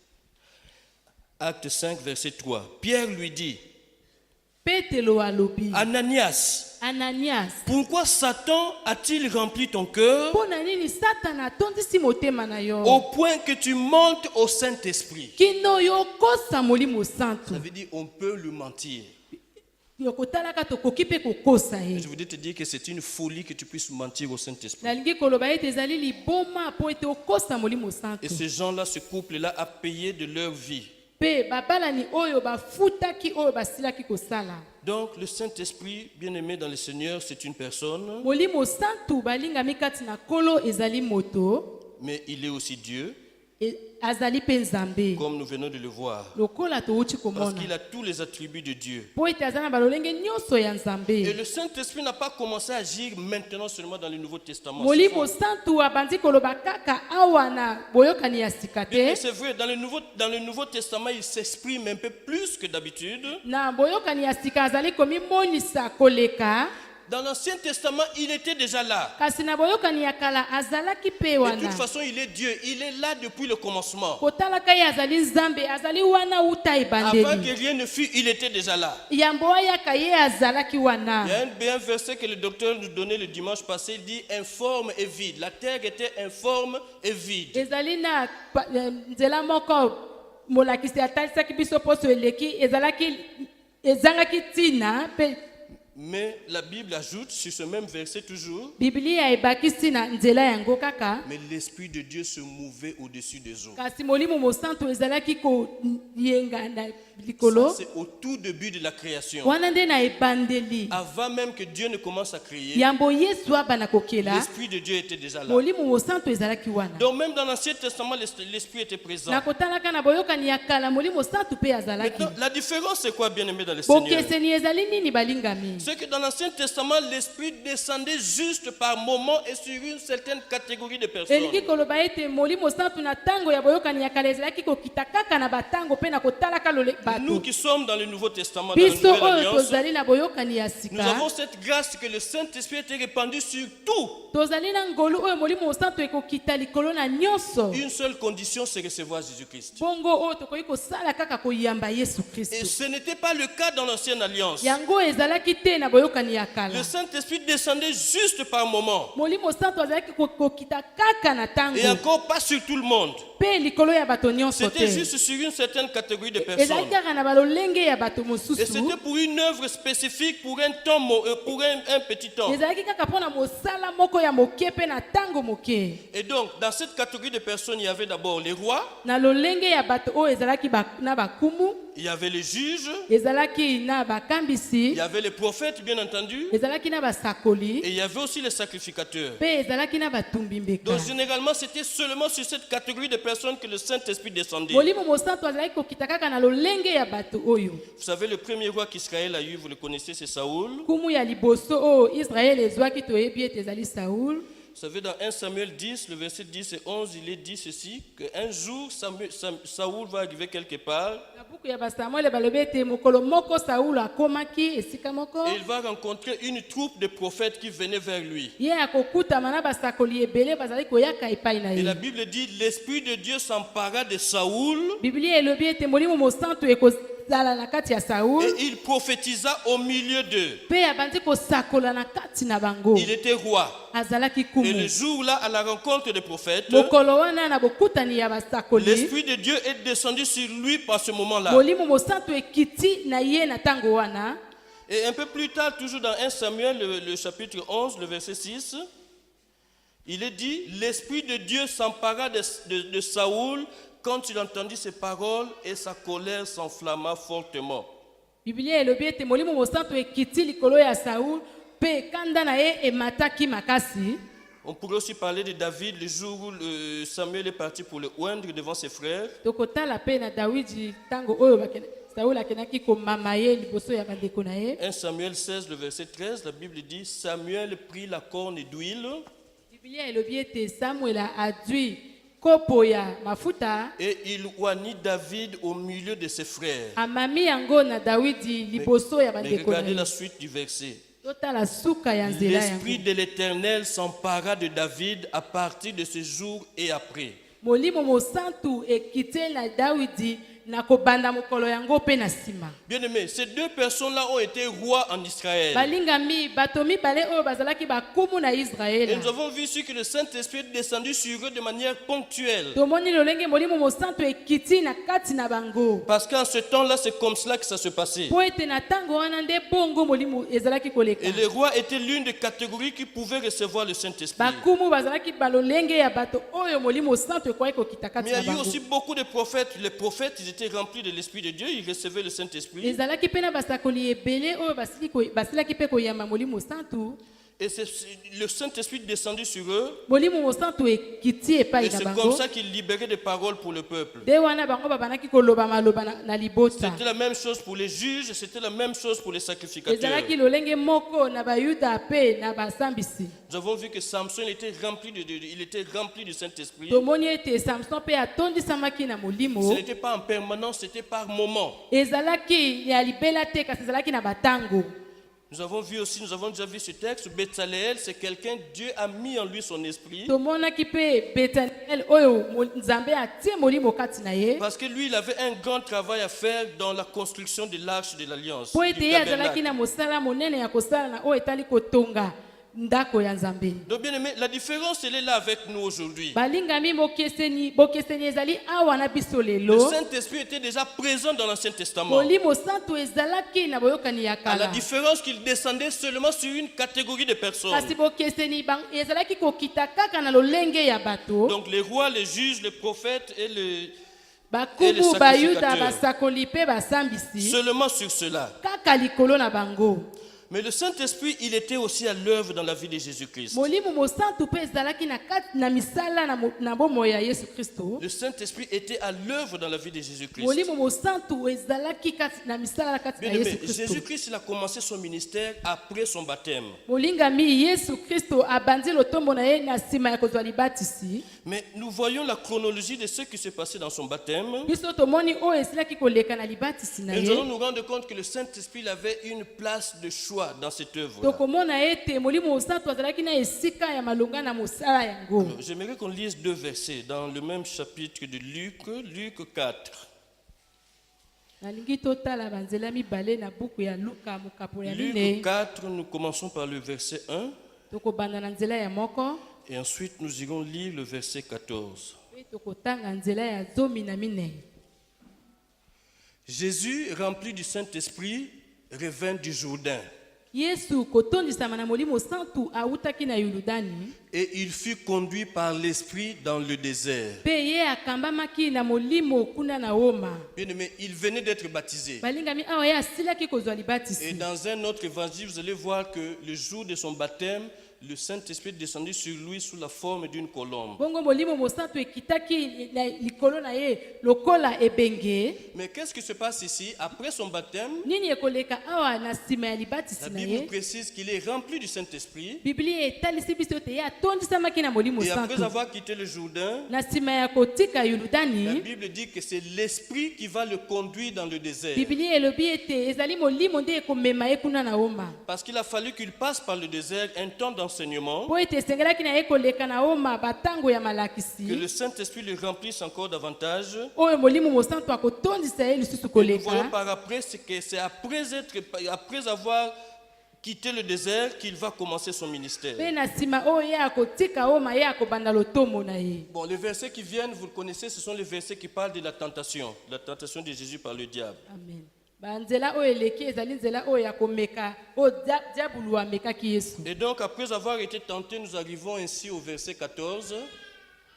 Acte 5, verset 3. Pierre lui dit, Petelo alobi. Ananias, Ananias. pourquoi Satan a-t-il rempli ton cœur Pona nini Satan atondisi motema na yo. au point que tu montes au Saint-Esprit? Kino yo kosa molimo santu. Ça veut dire on peut lui mentir. Yokotalaka tokoki pe kokosa ye. Je voudrais te dire que c'est une folie que tu puisses mentir au Saint-Esprit. Nalingi koloba ete ezali liboma po ete okosa molimo santu. Et ces gens-là, ce couple-là a payé de leur vie. Pe babalani oyo bafutaki oyo basilaki kosala. Donc le Saint-Esprit, bien-aimé dans le Seigneur, c'est une personne, Molimo santu balingami kati na kolo ezali moto. mais il est aussi Dieu. azali mpe nzambe comme nous venons de le voir. lokola touti Parce komona qu'il a tous les attributs de Dieu. po ete aza na balolenge nyonso ya Et nzambe le Saint-Esprit n'a pas commencé à agir maintenant seulement dans le Nouveau Testament. C'est molimo faux. santu abandi koloba kaka awa na boyokani ya sika Bien, te c'est vrai, dans le Nouveau Testament, il s'exprime un peu plus que d'habitude. na boyokani ya sika azali komimonisa koleka Dans l'Ancien Testament, il était déjà là. kasi na boyokani ya kala azalaki mpe De toute wana façon, il est Dieu. Il est là depuis le commencement. kotalaka ye azali nzambe azali wana uta Avant ebandeli que rien ne fût, il était déjà là. yambo ayaka ye azalaki wana Il y a un bien verset que le docteur nous donnait le dimanche passé. Il dit informe et vide. La terre était informe et vide. ezali na nzela moko molakisi atalisaki biso poso eleki ezangaki ntina mpe Mais la Bible ajoute sur ce même verset toujours. biblia ebakisi na nzela yango kaka Mais l'Esprit de Dieu se mouvait au-dessus des eaux. kasi molimo mosantu ezalaki koyenga na likolo Ça, c'est au tout début de la création. wana nde na ebandeli Avant même que Dieu ne commence à créer, yambo yesu abana kokela l'Esprit de Dieu était déjà là. molimo mosantu ezalaki wana Donc même dans l'Ancien Testament, l'Esprit était présent. na kotalaka na boyokani ya kala molimo mosantu mpe azalaki Maintenant, la différence, c'est quoi, bien-aimé dans le Seigneur? bokeseni ezali nini balingami C'est que dans l'Ancien Testament, l'Esprit descendait juste par moment et sur une certaine catégorie de personnes. elingi koloba ete molimo mosantu na ntango ya boyokani ya kala ezalaki kokita kaka na batango mpe na kotalaka Nous bato qui sommes dans le Nouveau Testament, dans la biso Nouvelle oyo Alliance, tozali na boyokani ya nous sika avons cette grâce que le Saint-Esprit était répandu sur tout. tozali na ngolu oyo molimo mosantu ekokita likolo na nyonso Une seule condition, c'est recevoir Jésus-Christ. bongo oyo tokoki kosala kaka koyamba yesu Et kristo ce n'était pas le cas dans l'Ancienne Alliance. yango ezalaki te na boyokani ya Le kala Saint-Esprit descendait juste par moment. molimo mosantu azalaki kokita kaka na Et ntango encore pas sur tout le monde. mpe likolo ya bato nyonso C'était te juste sur une certaine catégorie de personnes. ezalaki kaka na balolenge ya bato Et mosusu c'était pour une œuvre spécifique, pour un temps, pour un petit temps. ezalaki kaka mpo na mosala moko ya moke mpe na ntango moke Et donc, dans cette catégorie de personnes, il y avait d'abord les rois, na lolenge ya bato oyo ezalaki na bakumu il y avait les juges, ezalaki na il bakambisi y avait les prophètes, bien entendu, ezalaki na basakoli et il y avait aussi les sacrificateurs. mpe ezalaki na batumbi mbeka Donc, généralement, c'était seulement sur cette catégorie de personnes que le Saint-Esprit descendait. molimo mosantu azalaki kokita kaka na lolenge ya bato oyo Vous savez, le premier roi qu'Israël a eu, vous le connaissez, c'est Saoul. kumu ya liboso oyo israele ezwaki toyebi ete ezali saul Vous savez, dans 1 Samuel 10, le verset 10 et 11, il est dit ceci, qu'un jour, Saoul va arriver quelque part na buku ya basamuele balobi ete mokolo moko saulo akomaki esika moko et il va rencontrer une troupe de prophètes qui venaient vers lui. ye akokutama na basakoli ebele bazali koyaka epai na Et la ye Bible dit, l'Esprit de Dieu s'empara de Saoul biblia elobi ete molimo mosantu ekozala na kati ya saul et il prophétisa au milieu d'eux. mpe abandi kosakola na kati na bango Il était roi. azalaki Et le kumu jour-là, à la rencontre des prophètes, mokolo wana na bokutani ya basakoli l'Esprit de Dieu est descendu sur lui par ce moment-là. molimo mosantu ekiti na ye na ntango wana Et un peu plus tard, toujours dans 1 Samuel, le chapitre 11, le verset 6, il est dit, l'Esprit de Dieu s'empara de Saoul quand il entendit ces paroles et sa colère s'enflamma fortement. biblia elobi ete molimo mosantu ekiti likolo ya saul mpe kanda na ye emataki makasi On pourrait aussi parler de David le jour où Samuel est parti pour le oindre devant ses frères. tokotala mpe na dawidi ntango oyo saul akendaki komama ye liboso ya bandeko na ye 1 Samuel 16, le verset 13, la Bible dit, Samuel prit la corne d'huile biblia elobi ete samuel adwi kopo ya mafuta et il oignit David au milieu de ses frères. amami yango na dawidi liboso ya Mais bandeko na regardez ye la suite du verset. totala suka ya nzela L'Esprit yango de l'Éternel s'empara de David à partir de ce jour et après. molimo mosantu ekiti na dawidi na kobanda mokolo yango mpe na nsima Bien aimé, ces deux personnes-là ont été rois en Israël. balingami bato mibale oyo bazalaki bakumu na Et israele nous avons vu ici que le Saint-Esprit est descendu sur eux de manière ponctuelle. tomoni lolenge molimo mosantu ekiti na kati na bango Parce qu'en ce temps-là, c'est comme cela que ça se passait. mpo ete na ntango wana nde bongo molimo ezalaki koleka Et les rois étaient l'une des catégories qui pouvaient recevoir le Saint-Esprit. bakumu bazalaki balolenge ya bato oyo molimo mosantu ekwaki kokita Mais kati il y na a eu bango aussi beaucoup de prophètes. Les prophètes, ils étaient remplis de l'Esprit de Dieu, ils recevaient le Saint-Esprit. ezalaki mpe na basakoli ebele oyo basilaki mpe koyamba molimo mosantu Et le Saint-Esprit descendu sur eux. molimo mosantu ekiti epai Et na c'est bango comme ça qu'il libérait des paroles pour le peuple. nde wana bango babandaki koloba maloba na libota C'était la même chose pour les juges, c'était la même chose pour les sacrificateurs. ezalaki lolenge moko na bayuda mpe na basambisi Nous avons vu que Samson était rempli du Saint-Esprit. tomoni ete samson mpe atondisamaki na Ce molimo n'était pas en permanence, c'était par moment. ezalaki ya libela te kasi ezalaki na batango. Nous avons déjà vu ce texte. Betsaleel, c'est quelqu'un, Dieu a mis en lui son esprit. tomonaki mpe betaniel oyo nzambe atie molimo kati na ye Parce que lui, il avait un grand travail à faire dans la construction de l'arche de l'Alliance. mpo du ete ye azalaki tabernacle. na mosala monene ya kosala na oyo etali kotonga ndako ya nzambe. Donc, bien aimé, la différence, elle est là avec nous aujourd'hui. balingami bokeseni ezali awa na biso Le lelo Saint-Esprit était déjà présent dans l'Ancien Testament. molimo santu ezalaki na boyokani ya À la kala différence qu'il descendait seulement sur une catégorie de personnes. kasi bokeseni ezalaki kokita kaka na lolenge ya bato Donc les rois, les juges, les prophètes et les bakubu bayuda sacrificateurs. basakoli mpe basambisi Seulement sur cela. kaka likolo na bango. Mais le Saint-Esprit, il était aussi à l'œuvre dans la vie de Jésus-Christ. molimo mosantu mpe ezalaki na kati na misala na bomoi ya yesu kristo. Le Saint-Esprit était à l'œuvre dans la vie de Jésus-Christ. molimo mosantu ezalaki kati na misala na kati na Bien yesu aimé, kristo. Jésus-Christ, il a commencé son ministère après son baptême. molingami yesu kristo abandi lotombo na ye na nsima ya kozwa libatisi. Mais nous voyons la chronologie de ce qui s'est passé dans son baptême. biso tomoni oyo esilaki koleka na libatisi na Et nous allons ye nous rendre compte que le Saint-Esprit il avait une place de choix dans cette œuvre. tokomona ete molimo mosantu azalaki na esika ya malonga na mosala yango. J'aimerais qu'on lise 2 versets dans le même chapitre de Luc 4. nalingi totala banzela mibale na buku ya luka mokapo ya Luc mine 4, nous commençons par le verset 1 tokobanda na nzela ya moko et ensuite nous irons lire le verset 14. mpe tokotanga nzela ya 14. Jésus, rempli du Saint-Esprit, revint du Jourdain yesu kotondisama na molimo santu awutaki na yoludani et il fut conduit par l'Esprit dans le désert. mpe ye akambamaki na molimo kuna na oma. Bien-aimé, il venait d'être baptisé. balingami awa ye asilaki kozwa Et libatisi. dans un autre évangile, vous allez voir que le jour de son baptême, le Saint-Esprit descendit sur lui sous la forme d'une colombe. bongo molimo mosantu ekitaki na likolo na ye lokola ebenge. Mais qu'est-ce qui se passe ici? Après son baptême, nini ekoleka awa na nsima ya la libatisi na Bible ye précise qu'il est rempli du Saint-Esprit. biblia etalisi biso ete ye atondisamaki na molimo Et après santu avoir quitté le Jourdain, na nsima ya kotika la yoludani. Bible dit que c'est l'Esprit qui va le conduire dans le désert. biblia elobi ete ezali molimo nde ekomema ye kuna na oma Parce qu'il a fallu qu'il passe par le désert un temps d'enseignement, mpo ete esengelaki na ye koleka na oma batango ya que malakisi le Saint-Esprit le remplisse encore davantage. oyo molimo mosantu akotondisa ye lisusu Et nous voyons koleka. par après, c'est que c'est après avoir quitté le désert qu'il va commencer son ministère. mpe na nsima oyo ye akotika oma ye akobanda lotomo na ye. Bon, les versets qui viennent, vous le connaissez, ce sont les versets qui parlent de la tentation de Jésus par le diable. amen. banzela oyo eleki ezali nzela oyo ya komeka oyo diabulu amekaki yesu. Et donc, après avoir été tentés, nous arrivons ainsi au verset 14.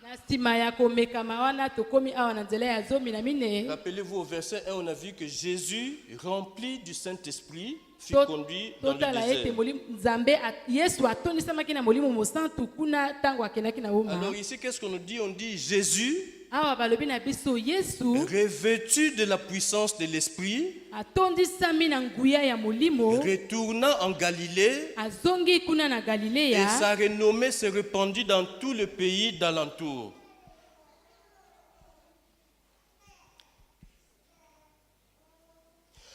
na nsima ya komekama wana tokomi awa na nzela ya 14. Rappelez-vous, au verset 1, on a vu que Jésus, rempli du Saint-Esprit, fut To- conduit dans le totala ete désert. nzambe yesu atondisamaki na molimo mosantu kuna ntango akendaki na oma. Alors ici, qu'est-ce qu'on nous dit? On dit Jésus, awa balobi na biso yesu revêtu de la puissance de l'Esprit, atondisami na nguya ya molimo retourna en Galilée, azongi kuna na et galileya sa renommée se répandit dans tout le pays d'alentour.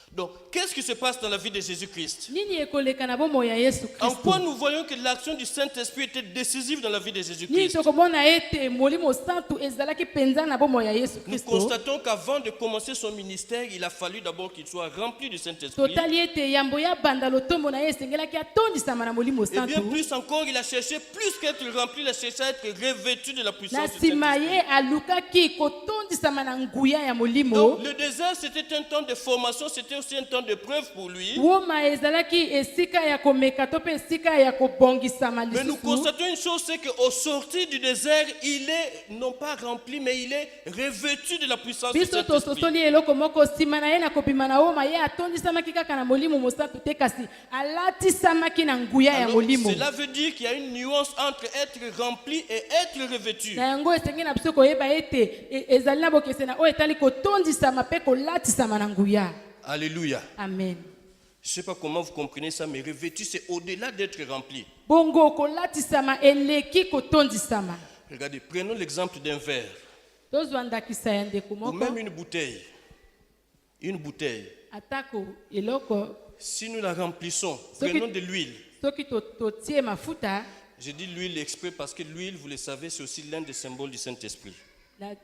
Donc, qu'est-ce qui se passe dans la vie de Jésus-Christ? nini ekoleka na bomoi ya yesu En quoi kristo. nous voyons que l'action du Saint-Esprit était décisive dans la vie de nini Jésus-Christ? tokomona ete molimo santu ezalaki mpenza na bomoi ya yesu Nous kristo. constatons qu'avant de commencer son ministère, il a fallu d'abord qu'il soit rempli du Saint-Esprit. totali ete yambo ya banda lotombo na ye esengelaki atondisama na molimo Et bien santu. plus encore, il a cherché, plus qu'être rempli, il a cherché à être revêtu de la na puissance du nsima Saint-Esprit. ye alukaki kotondisama na nguya ya molimo. Donc, le désert, c'était un temps de formation, c'était aussi un temps de preuve pour lui. Woma ezalaki esika ya komeka to pe esika ya kobongisama Mais nous lisusu. constatons une chose, c'est qu'au sortir du désert, il est non pas rempli, mais il est revêtu de la puissance du Biso Saint-Esprit. tososoli eloko moko nsima na ye na kobima na Woma ye atondisamaki kaka na molimo mosantu te kasi alatisamaki na nguya ya Alors, molimo. cela veut dire qu'il y a une nuance entre être rempli et être revêtu. Na yango esengi na biso koyeba ete ezali na bokesena oyo etali kotondisama mpe kolatisama na nguya. Alléluia. Amen. Je ne sais pas comment vous comprenez ça, mais revêtu, c'est au-delà d'être rempli. Bongo kolatisama eleki kotondisama. Regardez, prenons l'exemple d'un verre Tozwa ndakisa ya ndeko ou moko même une bouteille. Une bouteille. atako eloko Si nous la remplissons, prenons de l'huile. soki totie mafuta Je dis l'huile exprès parce que l'huile, vous le savez, c'est aussi l'un des symboles du Saint-Esprit.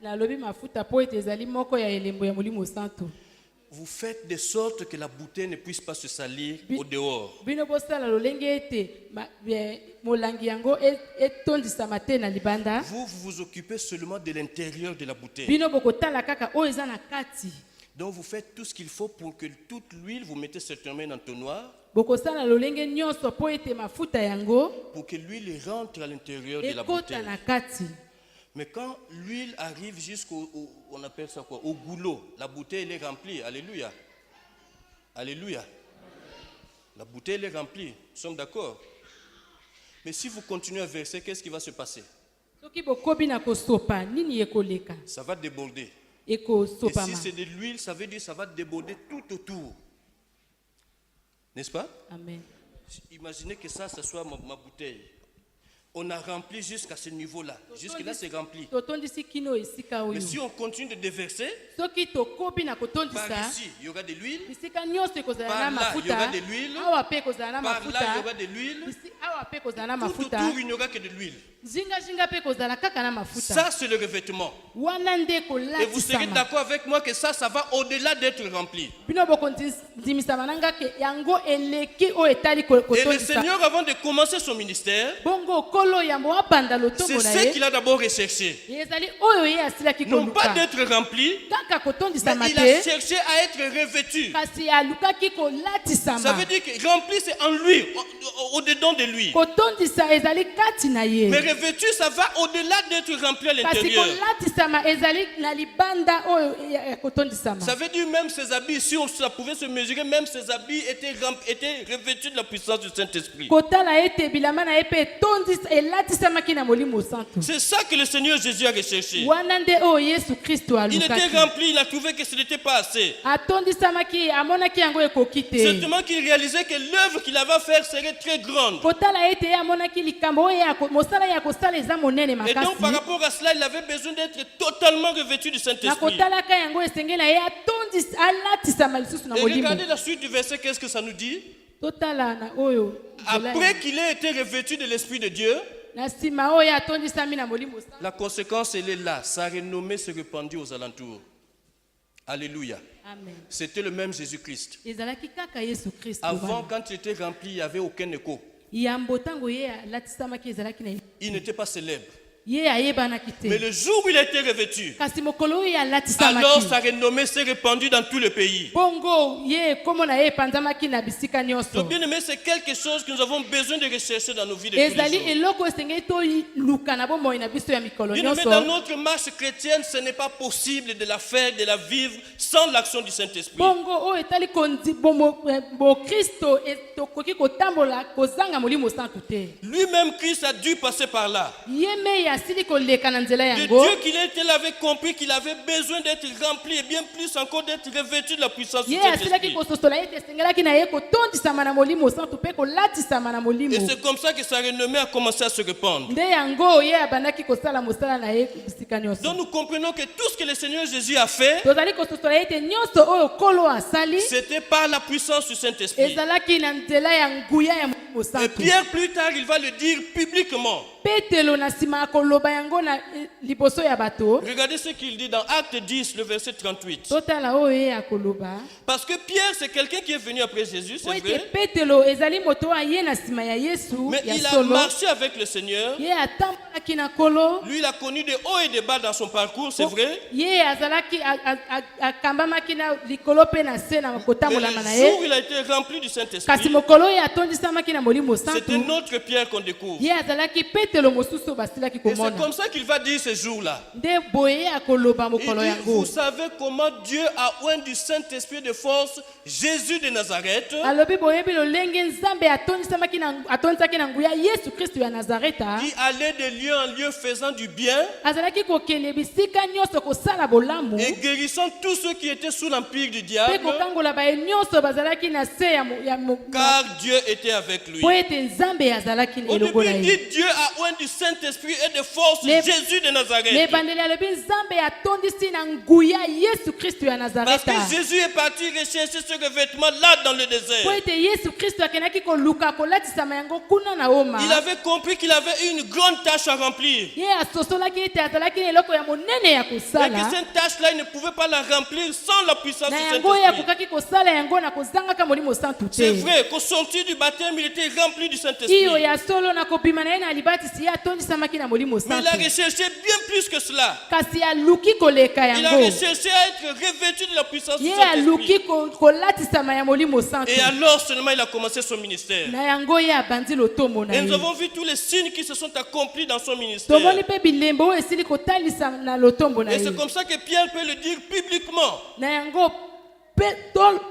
nalobi mafuta po ete ezali moko ya elembo ya molimo santo. Vous faites de sorte que la bouteille ne puisse pas se salir au dehors. Bino bosala lolenge ete molangi yango etondisama te na libanda. Vous vous occupez seulement de l'intérieur de la bouteille. Bino bokotala kaka oyo eza na kati. Donc vous faites tout ce qu'il faut pour que toute l'huile, vous mettez certainement un entonnoir, Bokosala lolenge nyonso po ete mafuta yango pour que l'huile rentre à l'intérieur de la ekota bouteille. na kati. Mais quand l'huile arrive on appelle ça quoi? Au goulot, la bouteille elle est remplie. Alléluia. Alléluia. La bouteille elle est remplie. Nous sommes d'accord. Mais si vous continuez à verser, qu'est-ce qui va se passer? Soki bokobi na kosopa nini ekoleka Ça va déborder. Et si ekosopama. c'est de l'huile, ça veut dire que ça va déborder tout autour. N'est-ce pas? Amen. Imaginez que ça soit ma bouteille. On a rempli jusqu'à ce niveau-là. Jusque-là, c'est rempli. Totondisi kino esika Mais oyo. si on continue de déverser, Soki tokobi na par kotondisa ici, il y aura de l'huile. bisika nyonso ekozala Par na là, il y aura mafuta. de l'huile. Awa pe ekozala na Par là, il y mafuta. aura de l'huile. Awa pe ekozala na Tout mafuta. autour, il n'y aura que de l'huile. Zinga pe ekozala kaka na mafuta. Ça, c'est le revêtement. Wana nde Et vous serez kolatisama. d'accord avec moi que ça va au-delà d'être rempli. Bino bokondimisama nanga ke yango eleki oyo etali Et le kotondisa. Seigneur, avant de commencer son ministère, Bongo kolo yambo abanda lotombo c'est na ce ye. qu'il a d'abord recherché. Ezali oyo ye asilaki Non pas koluka. d'être rempli, Kaka kotondisama mais il a te. cherché à être revêtu. Kasi alukaki Ça kolatisama. veut dire que rempli, c'est en lui, au-dedans de lui. Kotondisa ezali kati na ye. Mais revêtu, ça va au-delà d'être rempli à Kasi l'intérieur. kolatisama ezali na libanda oyo ya kotondisama. Ça veut dire même ses habits, si ça pouvait se mesurer, même ses habits étaient revêtus de la puissance du Saint-Esprit. Kotala ete bilamba na ye pe etondisa elatisamaki na molimo santo. C'est ça que le Seigneur Jésus a recherché. Wana nde oyo Yesu Kristo Il était alukaki. rempli, il a trouvé que ce n'était pas assez. Atondisamaki amonaki yango ekoki te. Certainement qu'il réalisait que l'œuvre qu'il avait à faire serait très grande. Kotala ete ye amonaki likambo oyo mosala ya kosala eza monene Et donc par makasi. rapport à cela, il avait besoin d'être totalement revêtu du Na Saint-Esprit. kotalaka yango esengeli na ye atondisa alatisama lisusu na Et molimo. regardez la suite du verset, qu'est-ce que ça nous dit? Totala na oyo. Après qu'il ait été revêtu de l'Esprit de Dieu, Na nsima oyo atondisami na molimo santo. la conséquence, elle est là. Sa renommée se répandit aux alentours. Alléluia. Amen. C'était le même Jésus-Christ. Ezalaki kaka Yesu Kristo. Avant, quand il était rempli, il n'y avait aucun écho. Yambo tango ye alatisamaki ezalaki na ye. Il n'était pas célèbre. Ye ayebanaki Mais te. le jour où il a été revêtu, Kasi mokolo oyo alors alatisamaki. sa renommée s'est répandue dans tout le pays. Bongo ye komo na ye epanzamaki na bisika Donc, nyonso. bien aimé, c'est quelque chose que nous avons besoin de rechercher dans nos vies de tous Ezali les jours. eloko esengeli toluka na bomoi na biso ya mikolo Bien aimé, dans nyonso. notre marche chrétienne, ce n'est pas possible de la faire, de la vivre sans l'action du Saint-Esprit. Bongo oyo etali bokristo tokoki kotambola kozanga molimo santu te. Lui-même, Christ a dû passer par là. Ye mei asili koleka na nzela De yango. Dieu qu'il était, il avait compris qu'il avait besoin d'être rempli et bien plus encore d'être revêtu de la puissance du Ye asilaki Saint-Esprit. kososola ete esengelaki na ye kotondisama na molimo santu mpe kolatisama na molimo. Et c'est comme ça que sa renommée a commencé à se répandre. Nde yango ye abandaki kosala mosala na ye bisika Donc nyonso. nous comprenons que tout ce que le Seigneur Jésus a fait, Tozali kososola ete nyonso oyo kolo asali c'était par la puissance du Saint-Esprit. ezalaki na nzela ya nguya ya molimo Et santu. Pierre, plus tard, il va le dire publiquement. Petelo na nsima akoloba yango na liboso ya bato. Regardez ce qu'il dit dans Acte 10, le verset 38. Totala oyo akoloba. Parce que Pierre, c'est quelqu'un qui est venu après Jésus, c'est Oite vrai. Petelo ezali moto aye na sima ya Yesu Mais ya il a solo. marché avec le Seigneur. Ye atambolaki na kolo. Lui, il a connu des hauts et des bas dans son parcours, c'est vrai. Ye azalaki akambamaki na likolo pe na se na Mais kotambolama na le jour où ye. il a été rempli du Kasi Saint-Esprit, mokolo ye atondisamaki na molimo c'est santu. un autre Pierre qu'on découvre. Ye azalaki Petelo mosusu basilaki Et c'est komona. comme ça qu'il va dire ce jour-là. Nde boye akoloba Il mokolo dit, yango. vous savez comment Dieu a oint du Saint-Esprit de force Jésus de Nazareth, Alobi boyebi lolenge nzambe atondisaki na nguya Yesu Kristo ya Nazareta. qui allait de lieu en lieu faisant du bien Azalaki kokende bisika nyonso kosala bolamu. et guérissant tous ceux qui étaient sous l'empire du Pe diable, kokangola baye nyonso bazalaki na se car Dieu était avec lui. po ete nzambe azalaki Au elongo début, na il ye. dit Dieu a oint du Saint-Esprit et de force Mais- Jésus de Na Nazareth. ebandeli alobi nzambe atondisi na nguya Yesu Kristo ya Parce Nazareta. que Jésus est parti rechercher ce revêtement là dans le Po désert. ete Yesu Kristo akendaki koluka kolatisama yango kuna na oma. Il avait compris qu'il avait une grande tâche à remplir. Ye asosolaki ete azalaki na eloko ya monene ya Et que kosala. cette tâche-là, il ne pouvait pas la remplir sans la puissance du Na yango ye Saint-Esprit. akokaki kosala yango na kozangaka molimo santu C'est te. vrai qu'au sortir du baptême, il était rempli du Iyo Saint-Esprit. ya solo na kopima na ye na libatisi ye atondisamaki na molimo Mais il a santu. recherché bien plus que cela. Kasi aluki koleka Il a yango. recherché à être revêtu de la puissance du Ye Saint-Esprit. aluki kolatisama ya molimo santu. Et alors seulement il a commencé son ministère. Na yango ye abandi lotombo na Et nous ye. avons vu tous les signes qui se sont accomplis dans son ministère. Tomoni mpe bilembo oyo esili kotalisa na lotombo na Et ye. c'est comme ça que Pierre peut le dire publiquement. Na yango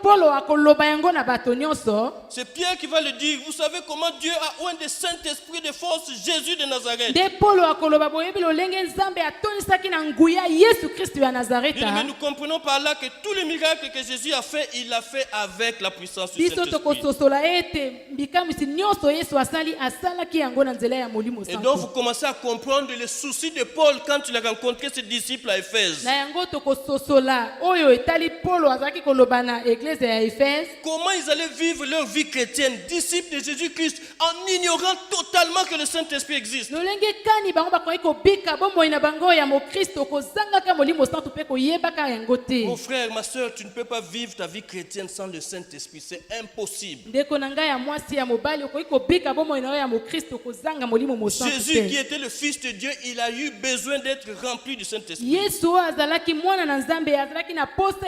Polo akoloba yango na bato nyonso. C'est Pierre qui va le dire. Vous savez comment Dieu a oint de Saint-Esprit de force Jésus de Nazareth. Nde Polo akoloba boyebi lolenge nzambe atonisaki na nguya Yesu Kristo ya Bien-aimés, Nazareta. nous comprenons par là que tous les miracles que Jésus a fait, il l'a fait avec la puissance du Biso Saint-Esprit. tokososola ete bikamwisi nyonso Yesu asalaki yango na nzela ya molimo Et donc vous santu. commencez à comprendre les soucis de Paul quand il a rencontré ses disciples à Éphèse. Na yango tokososola oyo etali Polo azalaki koloba na eglise ya Efese. Comment ils allaient vivre leur vie chrétienne, disciples de Jésus-Christ, en ignorant totalement que le Saint-Esprit existe. Lolenge kani bango bakoki kobika bomoi na bango ya mokristo kozangaka molimo santu mpe koyebaka yango te. Mon frère, ma soeur, tu ne peux pas vivre ta vie chrétienne sans le Saint-Esprit. C'est impossible. Ndeko na ngai ya mwasi ya mobali okoki kobika bomoi na yo ya mokristo kozanga molimo mosantu Jésus, qui te. était le Fils de Dieu, il a eu besoin d'être rempli du Saint-Esprit. Yesu oyo azalaki mwana na nzambe azalaki na posa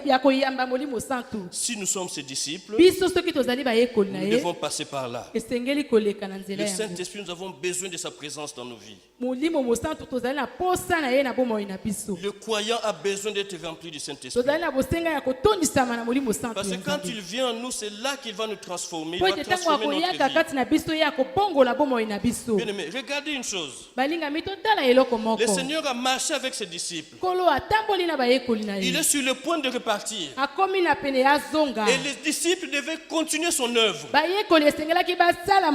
ya koyamba molimo santu. Si nous sommes ses disciples, Biso soki tozali bayekoli na nous ye devons passer par là. esengeli koleka na nzela Le yango. Saint-Esprit, nous avons besoin de sa présence dans nos vies. Molimo mosantu tozali na posa na ye na bomoi na biso. Le croyant a besoin d'être rempli du Saint-Esprit. Tozali na bosenga ya kotondisama na molimo santu Parce ya que quand Nzambe. il vient en nous, c'est là qu'il va nous transformer. Il Po va ete ntango transformer akoyaka notre vie. kati na biso ye akobongola bomoi na biso. Bien-aimés, regardez une chose. Balingami totala eloko Le moko. Seigneur a marché avec ses disciples. Nkolo atamboli na bayekoli na Il ye. est sur le point de repartir. Akomi na pene ya zonga. Et les disciples devaient continuer son œuvre. Bayekoli esengelaki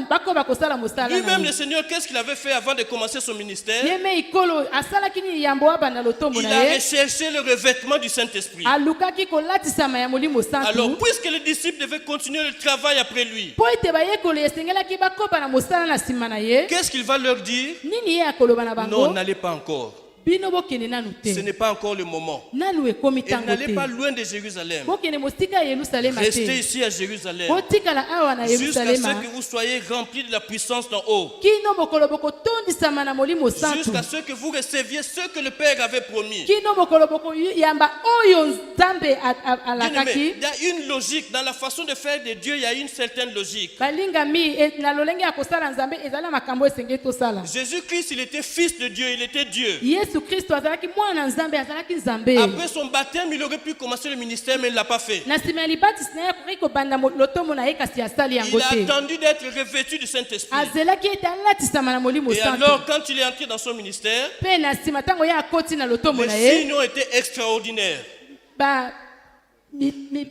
bakoba kosala mosala na Lui-même, le ye. Seigneur, qu'est-ce qu'il avait fait avant de commencer son ministère? Ye me ikolo asalaki nini yambo abanda lotombo Il na a ye. recherché le revêtement du Saint-Esprit. Alukaki kolatisama ya molimo Alors, santu. puisque les disciples devaient continuer le travail après lui, Po ete bayekoli esengelaki bakoba na mosala na nsima na ye. qu'est-ce qu'il va leur dire? Nini ye akoloba na Non, bango? n'allez pas encore. Bino bokende nanu Ce te. n'est pas encore le moment. Nanu ekomi Et tango n'allez pas te. loin de Jérusalem. Bokende mosika ya Yerusalema Restez te. ici à Jérusalem. Botikala awa na Jusqu'à ce Yerusalema. que vous soyez remplis de la puissance d'en haut. Kino mokolo bokotondisama na molimo santu. Jusqu'à ce que vous receviez ce que le Père avait promis. Kino mokolo bokoyamba oyo nzambe Bien-aimés, alakaki. il y a une logique. Dans la façon de faire de Dieu, il y a une certaine logique. Balingami na lolenge ya kosala nzambe ezala makambo esengeli tosala. Jésus-Christ, il était fils de Dieu, il était Dieu. Yesu Kristo azalaki mwana nzambe azalaki nzambe. Après son baptême, il aurait pu commencer le ministère, mais il ne l'a pas fait. Na nsima ya libatisi na ye akoki kobanda lotomo na ye kasi asali yango Il a te. attendu d'être revêtu du Saint-Esprit. Azelaki ete alatisama na molimo Et santu. alors, quand il est entré dans son ministère, Mpe na nsima ntango ye akoti na lotombo les na ye. signes ont été extraordinaires.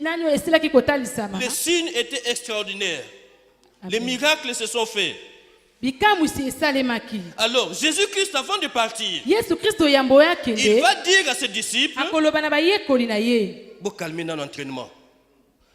Nani oyo esilaki kotalisama. Les signes étaient extraordinaires. Les miracles se sont faits. Bikamwisi esalemaki. Alors, Jésus-Christ, avant de partir, Yesu Kristo yambo il yakende. va dire à ses disciples, Akoloba na bayekoli na ye. vous calmez dans l'entraînement.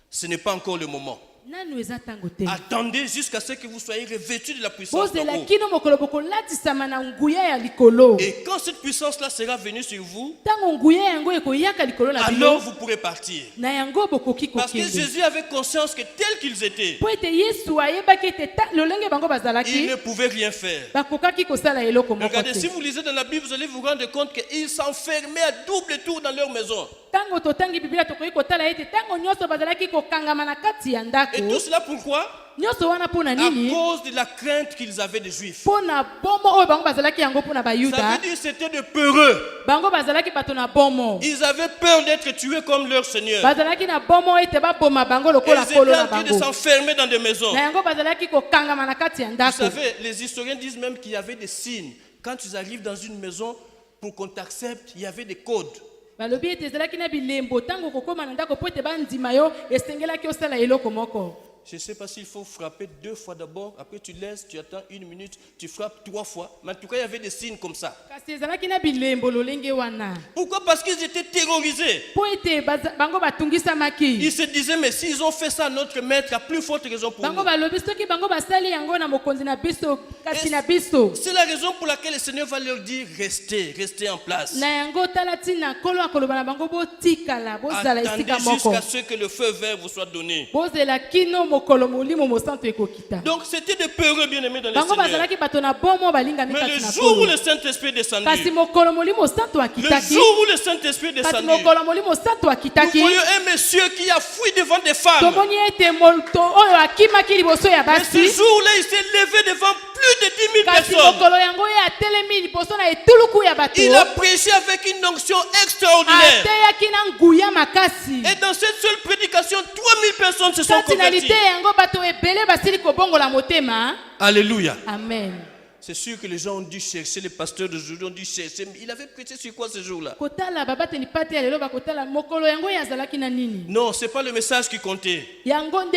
Ce n'est pas encore le moment. nanu eza ntango te. Attendez jusqu'à ce que vous soyez revêtus de la puissance de bozela haut. kino mokolo bokolatisama na nguya ya likolo. Et quand cette puissance-là sera venue sur vous, ntango nguya yango ekoyaka likolo na alors bino vous pourrez partir. na yango bokoki Parce que kokende. Jésus avait conscience que tels qu'ils étaient, po ete yesu ayebaki ete lolenge bango il bazalaki ne pouvait rien faire. bakokaki kosala eloko moko Regardez, si te. vous lisez dans la Bible, vous allez vous rendre compte qu'ils s'enfermaient à double tour dans leur maison. ntango totangi biblia tokoki kotala ete ntango nyonso bazalaki kokangama na kati ya ndako. Et tout cela pourquoi? nyonso wana mpo na À nini? cause de la crainte qu'ils avaient des Juifs. mpo na bomo oyo bango bazalaki yango mpo na Ça bayuda. veut dire que c'était de peureux. bango bazalaki bato na bomo. Ils avaient peur d'être tués comme leur Seigneur. bazalaki na bomo ete baboma bango Et lokola ils kolo étaient na en train de bango. s'enfermer dans des maisons. na yango bazalaki kokangama na kati ya Vous ndako. savez, les historiens disent même qu'il y avait des signes. Quand tu arrives dans une maison, pour qu'on t'accepte, il y avait des codes. balobi ete ezalaki na bilembo ntango kokóma na ndako mpo ete bandima yo esengelaki osala eloko moko. Je ne sais pas s'il faut frapper 2 fois d'abord, après tu laisses, tu attends 1 minute, tu frappes 3 fois. Mais en tout cas, il y avait des signes comme ça. kasi ezalaki na bilembo lolenge wana Pourquoi? Parce qu'ils étaient terrorisés. mpo ete bango batungisamaki. Ils se disaient, mais s'ils ont fait ça à notre maître, il y a plus forte raison pour bango nous. balobi soki bango basali yango na mokonzi na biso kasi na biso. C'est la raison pour laquelle le Seigneur va leur dire, restez, restez en place. na yango tala ntina nkolo akoloba na bango botikala bozala Attendez esika moko. jusqu'à ce que le feu vert vous soit donné. bozela kino mokolo molimo mosantu ekokita. Donc c'était des peureux bien-aimés dans le bango Seigneur. bazalaki bato na bomo balingami Mais le kati na jour où nkolo. le Saint-Esprit est descendu, kasi mokolo molimo santu le akitaki. jour où le Saint-Esprit est kasi descendu, mokolo molimo santu nous akitaki. voyons un monsieur qui a fui devant des femmes. tomoni ete moto oyo akimaki liboso ya Mais ce basi. jour-là, il s'est levé devant plus de 10 000 kasi personnes. mokolo yango ye atelemi liboso na etuluku ya bato. Il a prêché avec une onction extraordinaire. ateyaki na nguya makasi. Et dans cette seule prédication, 3000 personnes se sont kasi na converties. lite yango bato ebele basili kobongola motema. Alléluia. amen. C'est sûr que les gens ont dû chercher, les pasteurs d'aujourd'hui ont dû chercher. Mais il avait prêché sur quoi ce jour-là? kotala babateli pate ya lelo bakotala mokolo yango ye azalaki na nini. Non, ce n'est pas le message qui comptait. yango nde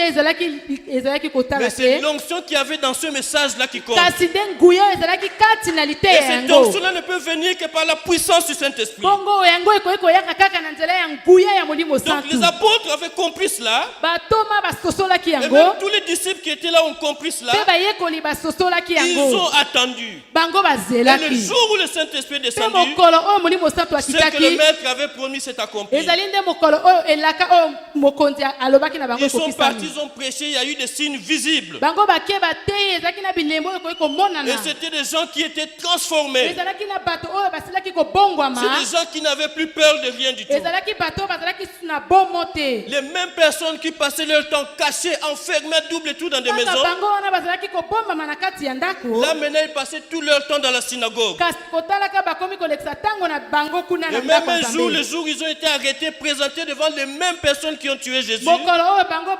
ezalaki kotala Mais c'est te. l'onction qu'il y avait dans ce message-là qui compte. kasi nde nguya oyo ezalaki kati na lite Et ya cette yango. onction-là ne peut venir que par la puissance du Saint-Esprit. bongo yango ekoki koyaka kaka na nzela ya nguya ya molimo Donc santu. les apôtres avaient compris cela. batoma basosolaki Et même yango. tous les disciples qui étaient là ont compris cela. mpe bayekoli basosolaki Ils yango. ont attendu. bango Et le bazelaki. jour où le Saint-Esprit est mpe descendu, mokolo oyo molimo santu c'est que le akitaki. maître avait promis s'est accompli. ezali nde mokolo oyo elaka oyo mokonzi alobaki na bango Ils sont partis, ekokisami. ils ont prêché, il y a eu des signes visibles. bango bake batei ezalaki na bilembo oyo ekoki Et komonana. c'était des gens qui étaient transformés. ezalaki na bato oyo basilaki kobongwama. C'est des gens qui n'avaient plus peur de rien du tout. ezalaki bato oyo bazalaki na bomo te. Les mêmes personnes qui passaient leur temps cachées, enfermées, double tour dans des kaka maisons. bango wana bazalaki kobombama na kati ya ndako. Là maintenant, ils passaient tout leur temps dans la synagogue. kasi kotalaka bakomi kolekisa ntango na bango kuna na Et même ndako ya un jour, le Nzambe. jour où ils ont été arrêtés, présentés devant les mêmes personnes qui ont tué Jésus, mokolo oyo bango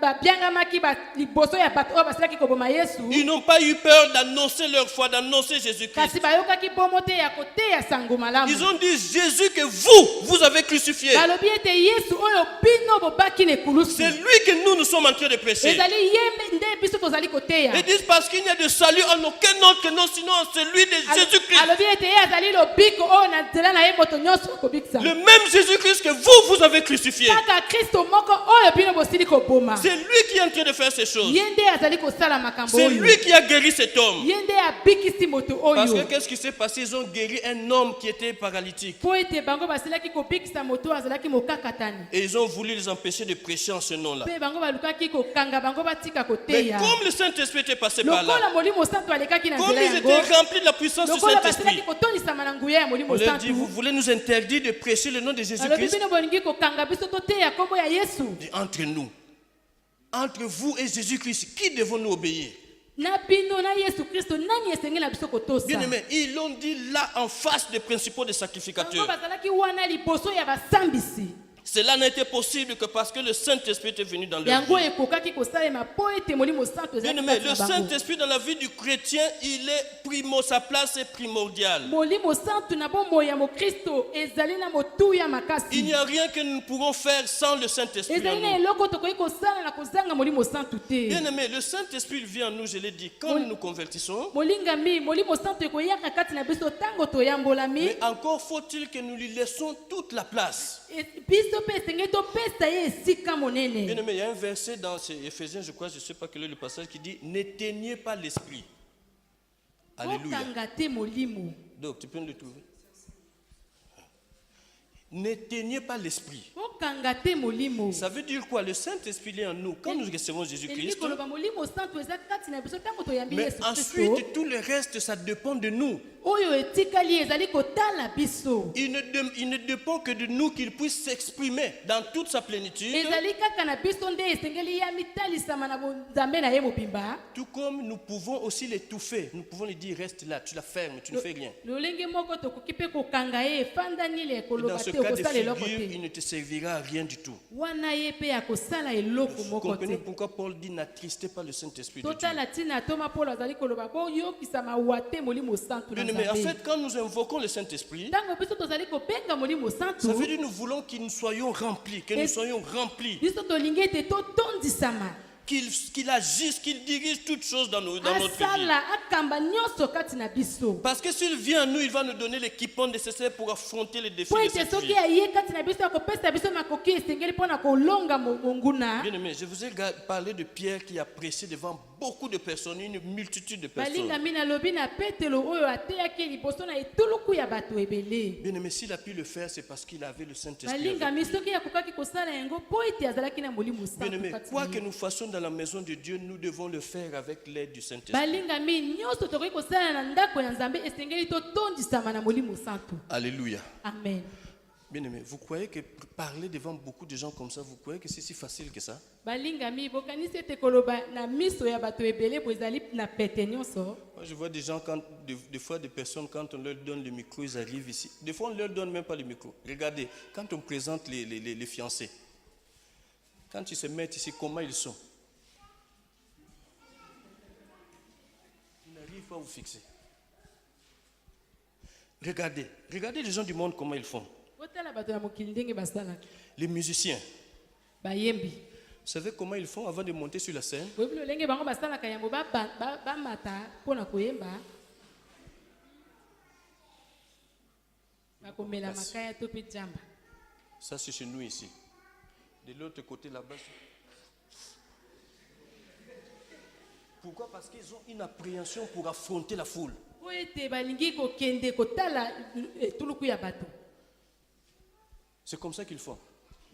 babiangamaki liboso ya bato oyo basilaki koboma yesu. ils n'ont pas eu peur d'annoncer leur foi, d'annoncer Jésus-Christ. kasi bayokaki bomo te ya koteya sango malamu. Ils ont dit Jésus que vous avez crucifié. balobi ete yesu oyo bino bobaki na ekulusu. C'est lui que nous sommes en train de prêcher. ezali ye nde biso tozali koteya. Ils disent parce qu'il n'y a de salut en aucun autre que non, sinon en celui de Jésus-Christ. alobi ete ye azali lobiko oyo na nzela na ye moto nyonso akobikisa. Le même Jésus-Christ que vous avez crucifié. kaka kristo moko oyo bino bosili koboma. C'est lui qui est en train de faire ces choses. ye nde azali kosala makambo C'est oyo. lui qui a guéri cet homme. ye nde abikisi moto Parce que oyo. qu'est-ce qui s'est passé? Ils ont guéri un homme qui était paralytique. po ete bango basilaki kobikisa moto oyo azalaki mokakatani. Et ils ont voulu les empêcher de prêcher en ce nom-là. mpe bango balukaki kokanga bango batika Mais koteya. comme le Saint-Esprit était passé par lokola là, molimo santu alekaki na comme nzela ils yango. étaient remplis de la puissance du lokola Saint-Esprit, basilaki kotonisama na nguya ya on molimo leur dit, santu. vous voulez nous interdire de prêcher le nom de alobi Jésus-Christ? bino bolingi kokanga biso toteya nkombo ya yesu. Dit, entre nous, entre vous et Jésus-Christ, qui devons-nous obéir? na bino na yesu kristo nani esengeli biso kotosa. Bien aimé, ils l'ont dit là en face des principaux des bango sacrificateurs. bazalaki wana liboso ya basambisi. Cela n'a été possible que parce que le Saint-Esprit était venu dans leur yango vie. ekokaki kosalema po ete molimo santu Bien ezalaki aimé, kati le na bango. Saint-Esprit dans la vie du chrétien, il est sa place est primordiale. molimo santu na bomoi ya mokristo ezali na motuya Il makasi. n'y a rien que nous pourrons faire sans le Saint-Esprit en ezali na nous. eloko tokoki kosala na kozanga molimo santu te. Bien aimé, le Saint-Esprit vient en nous, je l'ai dit, quand nous nous convertissons. molingami molimo santu ekoyaka kati na biso ntango toyambolami. Mais encore faut-il que nous lui laissons toute la place. biso biso pe esengeli topesa ye esika monene. Bien aimé, il y a un verset dans Éphésiens, je crois, je ne sais pas quel est le passage, qui dit n'éteignez pas l'esprit. Alléluia. Okanga te molimo. Donc, tu peux le trouver. N'éteignez pas l'esprit. Okanga te molimo. Ça veut dire quoi? Le Saint-Esprit est en nous. Quand nous recevons Jésus-Christ, Koloba molimo santo eza kati na biso tango toyambi mais Yesu Kristo. ensuite, tout le reste, ça dépend de nous. Oyo etikali ezali kotala biso. Il ne dépend que de nous qu'il puisse s'exprimer dans toute sa plénitude. Ezali kaka na biso nde esengeli ya mitalisama na Nzambe na ye mobimba. Tout comme nous pouvons aussi l'étouffer. Nous pouvons lui dire reste là, tu la fermes, tu ne fais rien. Lolenge moko tokoki pe kokanga ye efanda nile Et dans koloba ce te cas de okosala eloko figure, te. il ne te servira à rien du tout. Wana ye pe akosala eloko Vous moko comprenez te. pourquoi Paul dit n'attristez pas le Saint-Esprit de Dieu. Totala tina toma Paul azali koloba boyokisama wate molimo santo na Mais en Nzambe. fait, quand nous invoquons le Saint-Esprit, Tango biso tozali kobenga molimo ça santo. veut dire que nous voulons que nous soyons remplis, que nous soyons remplis, Biso tolingi ete totondisama. qu'il agisse, qu'il dirige toutes choses dans notre vie. Asala akamba nyonso kati na biso. Parce que s'il vient à nous, il va nous donner l'équipement nécessaire pour affronter les défis Po de ete cette soki vie. aye kati na biso akopesa biso makoki esengeli mpona kolonga monguna. Bien aimé, je vous ai parlé de Pierre qui a prêché devant beaucoup de personnes, une multitude de personnes. Balinga mina lobi na Petelo oyo ateyaki liboso na etuluku ya bato ebele. Bien aimé, s'il a pu le faire, c'est parce qu'il avait le Saint-Esprit. Balinga avec lui. mi soki akokaki kosala yango po ete azalaki na molimo Bien santo aimé, kati quoi na que ye. nous fassions dans la maison de Dieu, nous devons le faire avec l'aide du Saint-Esprit. Balinga mi nyonso tokoki kosala na ndako ya Nzambe esengeli totondisama na molimo santo. Alléluia. Amen. Bien aimé, vous croyez que parler devant beaucoup de gens comme ça, vous croyez que c'est si facile que ça? Balinga mi bokanisi ete koloba na miso ya bato ebele po ezali na pete nyonso. Moi, je vois des gens, des fois des personnes, quand on leur donne le micro, ils arrivent ici. Des fois, on ne leur donne même pas le micro. Regardez, quand on présente les fiancés, quand ils se mettent ici, comment ils sont? Ils n'arrivent pas à vous fixer. Regardez les gens du monde, comment ils font. Botala bato ya mokili ndenge basalaka. Les musiciens, Bayembi. vous savez comment ils font avant de monter sur la scène? Boyebi lolenge bango basalaka yango bamata mpona koyemba. Bakomela makaya to mpe jamba. Ça, c'est chez nous ici. De l'autre côté, là-bas. Pourquoi? Parce qu'ils ont une appréhension pour affronter la foule. Po ete balingi kokende kotala etuluku ya bato. C'est comme ça qu'ils font.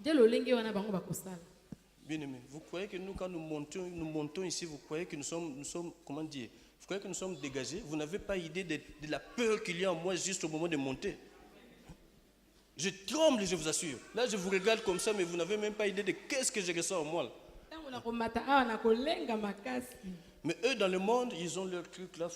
Nde lolenge wana bango bakosala. Bien aimé, vous croyez que nous, quand nous montons ici, vous croyez que nous sommes, comment dire, vous croyez que nous sommes dégagés? Vous n'avez pas idée de la peur qu'il y a en moi juste au moment de monter. Je tremble, je vous assure. Là, je vous regarde comme ça, mais vous n'avez même pas idée de qu'est-ce que je ressens en moi. Tango na komata awa na kolenga makasi. Mais eux, dans le monde, ils ont leur truc là.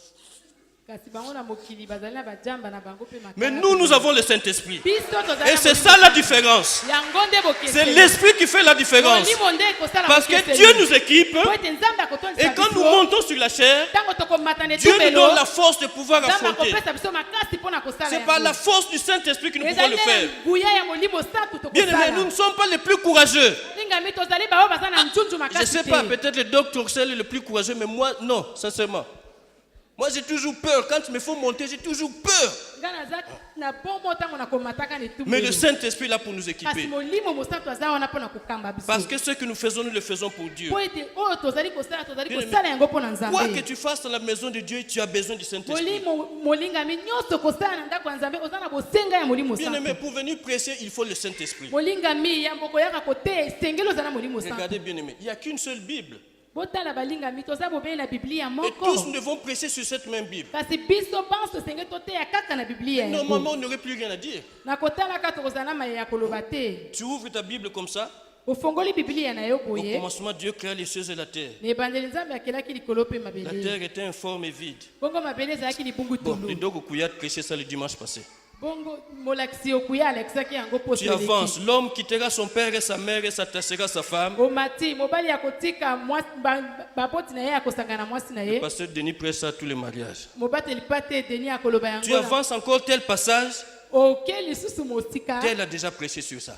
Kasi bango na mokili bazali na bajamba na bango pe makasi. Mais nous avons le Saint-Esprit. Biso tozali Et na c'est molimo ça la différence. yango nde bokeseni. C'est l'Esprit qui fait la différence. Molimo nde ekosala Parce que bokeseni. Dieu nous équipe. Po ete Nzambe akotondisa Et quand nous biso, montons sur la chair, tango tokomata na Dieu nous etubelo, donne la force de pouvoir Nzambe affronter. akopesa biso makasi mpona kosala C'est par la yango. force du Saint-Esprit que nous pouvons Ezali le na faire. nguya ya molimo santu Bien aimé, nous ne tokosala. sommes pas les plus courageux. Lingami tozali baoyo baza na ntuntu Je ne makasi sais pas, te. peut-être le docteur Oxel est le plus courageux, mais moi, non, sincèrement. Moi, j'ai toujours peur. Quand il me faut monter, j'ai toujours peur. Nga naza na bombo tango na komataka na Mais le etubelo. Saint-Esprit est là pour nous Kasi équiper. molimo mosantu aza wana mpona kokamba biso. Parce que ce que nous faisons, nous le faisons pour Dieu. Po ete oyo tozali kosala Bien aimé. kosala yango mpona Quoi que Nzambe. tu fasses dans la maison de Dieu, tu as besoin du Saint-Esprit. Molimo molingami nyonso kosala na ndako ya Nzambe oza na bosenga ya molimo Bien aimé, santu. pour venir prêcher, il faut le Saint-Esprit. Molingami ya mboko yaka kote esengeli oza na molimo santu. Regardez bien aimé, il n'y a qu'une seule Bible. Botala balingami toza bobele na Biblia Et moko. tous nous devons prêcher sur cette même Bible. Kasi biso banso esengeli toteya kaka na Biblia yango. Normalement, on n'aurait plus rien à dire. Na kotalaka tokozala na maya ya koloba te. Tu ouvres ta Bible comme ça. Ofongoli Biblia na yo Au boye. commencement, Dieu créa les cieux et la terre. Na ebandeli Nzambe akelaki likolo mpe La mabele. terre était informe et vide. Bongo mabele ezalaki libungu Bon, tulu. les deux Koukouya prêché ça le dimanche passé. Bongo molakisi okuya alakisaki yango poso Tu avances. L'homme quittera son père et sa mère et s'attachera sa femme. omati mobali ya kotika baboti na ye akosanga na mwasi na Le ye. pasteur Denis prêche ça à tous les mariages. Mobateli pa te deni akoloba yango. Tu avances encore tel passage. oke lisusu mosika. Tel a déjà prêché sur ça.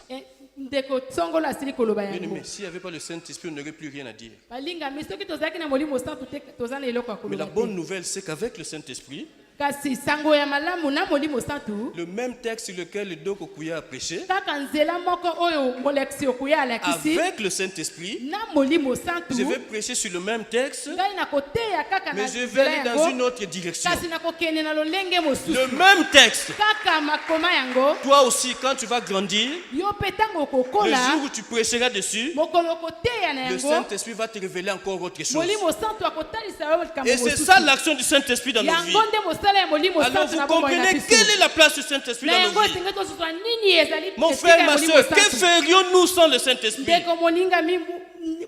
Ndeko songolo asili koloba Bien yango. aimé, s'il n'y avait pas le Saint-Esprit, on n'aurait plus rien à dire. Balingami soki tozalaki na molimo santu te toza na eloko ya Mais la koloba bonne te. nouvelle, c'est qu'avec le Saint-Esprit, kasi sango ya malamu na molimo santu le même texte sur lequel le Doko Kouya a prêché, kaka nzela moko oyo molekisi okuya alakisi avec le Saint-Esprit, na molimo santu je vais prêcher sur le même texte, ngai nakoteya kaka na mais je vais aller nzela dans yango, une autre direction. kasi nakokende na lolenge mosusu Le même texte. kaka makoma yango Toi aussi, quand tu vas grandir, yo mpe ntango le okokola jour où tu prêcheras dessus, mokolo okoteya na le yango Saint-Esprit va te révéler encore autre chose. molimo santu akotalisa yo likambo Et c'est mosusu ça l'action du Saint-Esprit dans nos vies. yango nde mosala ya molimo Alors santu vous na bomoi na comprenez biso quelle est la place du Saint-Esprit na dans yango nos vies. esengi tosuzwa nini ezali Mon esika frère, ya ma molimo soeur, que santu ferions-nous sans le Saint-Esprit? ndeko moninga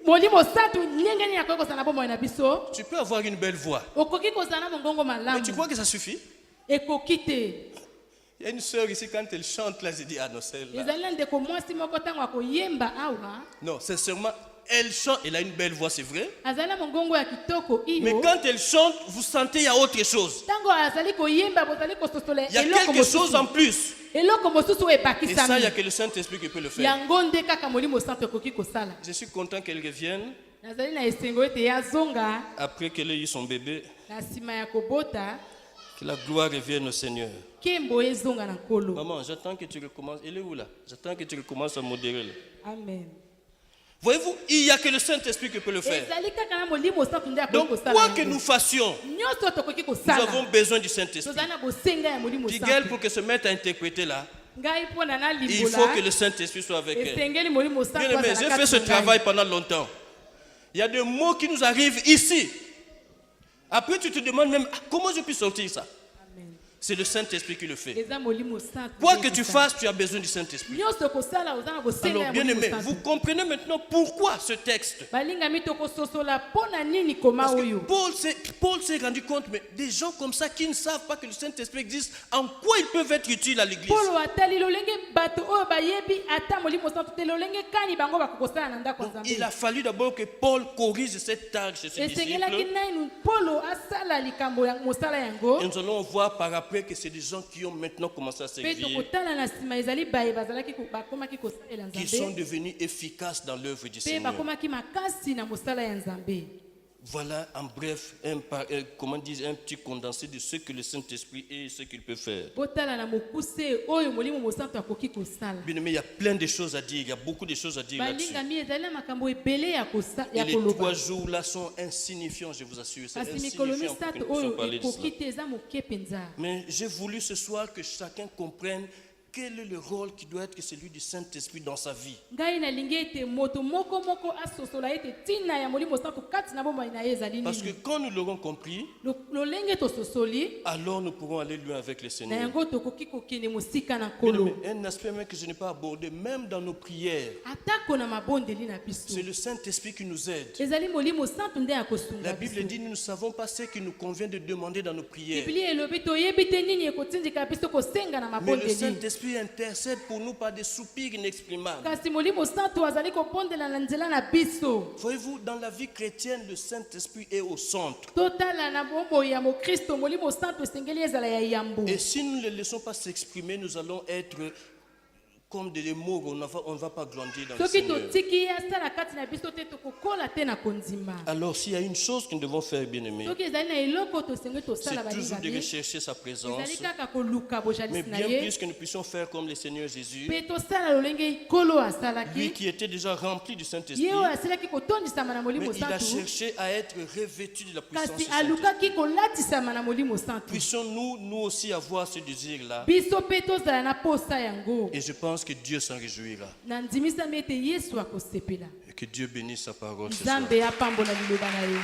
molimo santu ndenge nini akoki kozala na bomoi na biso Tu peux avoir une belle voix, okoki kozala na mongongo mais tu malamu crois que ça suffit? ekoki te Il y a une sœur ici, quand elle chante, là, j'ai dit, ah non, celle-là. ezali na ndeko mwasi moko ntango akoyemba awa Non, sincèrement, elle chante, elle a une belle voix, c'est vrai. azali na mongongo ya kitoko Mais iyo quand elle chante, vous sentez il y a autre chose. ntango azali koyemba bozali kososola Il y a eloko quelque chose en mosusu plus. eloko mosusu oyo Et ça, il n'y a ebakisami que le Saint-Esprit qui peut le faire. yango nde kaka molimo santu ekoki kosala Je suis content qu'elle revienne nazali na esengo ete yazonga après qu'elle ait eu son bébé. na nsima ya kobota Que la gloire revienne au Seigneur. nkembo ezonga na nkolo Maman, j'attends que tu recommences. Elle est où là? J'attends que tu recommences à modérer. Là. amen Voyez-vous, il n'y a que le Saint-Esprit qui peut le faire. ezali kaka na molimo santu nde akoki Donc, kosala quoi que yango. nous fassions, nyonso tokoki nous kosala avons besoin du Saint-Esprit. tozali na bosenga ya molimo Tigel, santu pour qu'elle se mette à interpréter là, ngai mpo na il faut nalimbola que le Saint-Esprit soit avec elle. esengeli molimo santu Bien aimé, azala j'ai kati fait ce na ngai. travail pendant longtemps. Il y a des mots qui nous arrivent ici. Après, tu te demandes même, ah, comment je peux sortir ça? Amen. C'est le Saint-Esprit qui le fait. eza molimo santu Quoi nde que tu ekosala. fasses, tu as besoin du Saint-Esprit. nyonso kosala oza na bosenga Alors, ya bien molimo aimé, vous santu comprenez maintenant pourquoi ce texte. balingami tokososola mpo na nini koma Parce que oyo Paul s'est rendu compte, mais des gens comme ça qui ne savent pas que le Saint-Esprit existe, en quoi ils peuvent être utiles à l'église? polo atali lolenge bato oyo bayebi ata molimo santu te lolenge kani bango bakokosala na ndako ya Donc, nzambe il a fallu d'abord que Paul corrige cette tâche chez ses esengelaki disciples. nanu polo asala likambo ya mosala yango Et nous allons voir par après que c'est des gens qui ont maintenant commencé à mpe servir, tokotala na nsima ezali baye bakomaki kosalela qui sont nzambe devenus efficaces dans l'œuvre du mpe Seigneur. bakomaki makasi na mosala ya nzambe Voilà en bref comment dire, un petit condensé de ce que le Saint-Esprit est et ce qu'il peut faire. botala na mokuse oyo molimo mosantu akoki kosala Bien aimé, il y a plein de choses à dire, il y a beaucoup de choses à dire là-dessus. balingami ezali na makambo ebele ya Et les 3 koloba jours là sont insignifiants, je vous assure. C'est kasi mikolo insignifiant pour que misato nous puissions oyo parler de ekoki cela. te eza moke mpenza Mais j'ai voulu ce soir que chacun comprenne quel est le rôle qui doit être celui du Saint-Esprit dans sa vie. ngai nalingi ete moto moko asosola ete ntina ya molimo santu kati na bomoi na ye ezali Parce que nini quand nous l'aurons compris, lolenge tososoli alors nous pourrons aller loin avec le na Seigneur. yango tokoki kokende mosika na Bien nkolo aimé, un aspect même que je n'ai pas abordé, même dans nos prières, atako na mabondeli na biso c'est le Saint-Esprit qui nous aide. ezali molimo santu nde La akosunga Bible biso dit, nous ne savons pas ce qu'il nous convient de demander dans nos prières. biblia elobi toyebi te nini ekotindika biso kosenga na Mais le mabondeli Saint-Esprit intercède pour nous par des soupirs inexprimables. kasi molimo santu azali kobondela na nzela na biso Voyez-vous, dans la vie chrétienne, le Saint-Esprit est au centre. totala na bomoi ya mokristo molimo santu esengeli ezala ya yambo Et si nous ne le laissons pas s'exprimer, nous allons être comme des mots, on ne va pas grandir dans le soki Seigneur. totiki ye asala kati na biso te tokokola te na kondima Alors, s'il y a une chose que nous devons faire, bien aimé, soki ezali na eloko tosengi tosala c'est toujours de balingami rechercher sa présence. ezali kaka koluka Mais bojalisi na bien ye plus que nous puissions faire comme le Seigneur Jésus, mpe tosala lolenge nkolo lui asalaki qui était déjà rempli du Saint-Esprit, ye oyo asilaki kotondisama na mais molimo il a santu cherché à être revêtu de la puissance kasi du Saint-Esprit. alukaki kolatisama na molimo santu Puissions-nous, nous aussi, avoir ce désir-là. biso mpe tozala na posa yango Et je pense que Dieu s'en réjouira. na ndimisami ete yesu akosepela Et que Dieu bénisse sa parole ce soir. nzambe apambola liloba na ye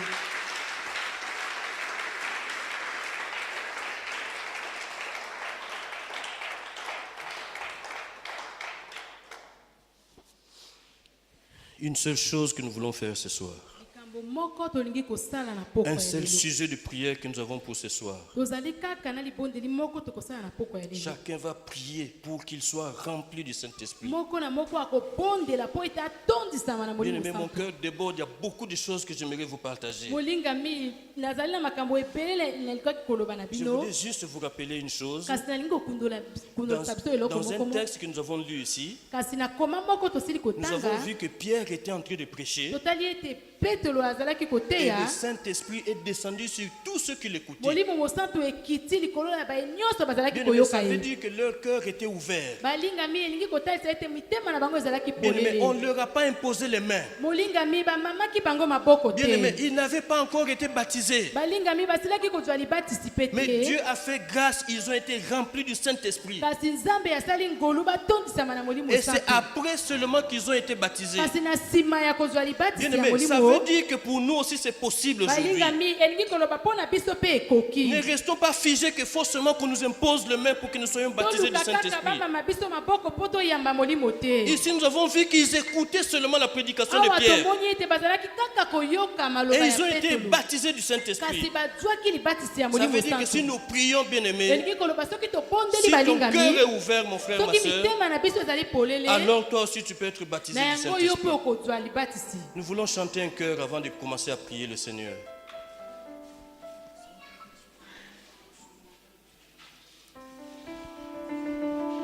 Une seule chose que nous voulons faire ce soir. likambo moko tolingi kosala na poko Un ya seul lelo sujet de prière que nous avons pour ce soir. tozali kaka na libondeli moko tokosala na poko ya lelo Chacun va prier pour qu'il soit rempli du Saint-Esprit. moko na moko akobondela mpo ete atondisama na Bien molimo aimé, mon santu cœur déborde. Il y a beaucoup de choses que j'aimerais vous partager. molingami nazali na makambo ebele nalikaki koloba na Je bino voulais juste vous rappeler une chose. kasi nalingi kokundolisa biso eloko Dans un moko texte que nous avons lu ici, kasi na koma moko tosili nous avons kotanga vu que Pierre était en train de prêcher. totali ete Petelo azalaki Et koteya le Saint-Esprit est descendu sur tous ceux qui l'écoutaient. molimo mosantu ekiti likolo ya baye nyonso bazalaki Bien-aimé, koyoka ça veut ye dire que leur cœur était ouvert. balingami elingi kotalisa ete mitema na bango ezalaki Bien-aimé, on ne polele leur a pas imposé les mains. molingami bamamaki bango maboko Bien-aimé, te ils n'avaient pas encore été baptisés. balingami basilaki kozwa libatisi pe Mais Dieu te a fait grâce, ils ont été remplis du Saint-Esprit. kasi nzambe asali ngolu batondisama na molimo Et c'est santu après seulement qu'ils ont été baptisés. kasi na nsima ya kozwa libatisi ya Bien-aimé, ça molimo veut dire que pour nous aussi c'est possible aujourd'hui. balingami elingi koloba mpo na biso mpe ekoki Ne restons pas figés que forcément qu'on nous impose le main pour que nous soyons baptisés du toluka kaka Saint-Esprit. bamama biso maboko mpo toyamba molimo te Ici, nous avons vu qu'ils écoutaient seulement la prédication de awa Pierre. tomoni ete bazalaki kaka koyoka Et maloba ils ont ya été petelo baptisés du kasi Saint-Esprit. bazwaki libatisi ya Ça molimo veut dire que si santu nous prions, bien-aimés, elingi koloba soki topondeli si ton balingami cœur est ouvert, mon frère, ma soki soeur, mitema na biso ezali polele alors toi aussi tu peux être baptisé na du yango yo mpe Saint-Esprit. okozwa libatisi Nous voulons chanter un chœur avant de commencer à prier le Seigneur.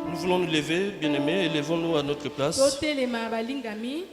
Nous voulons nous lever, bien-aimés, et levons-nous à notre place. totelema balingami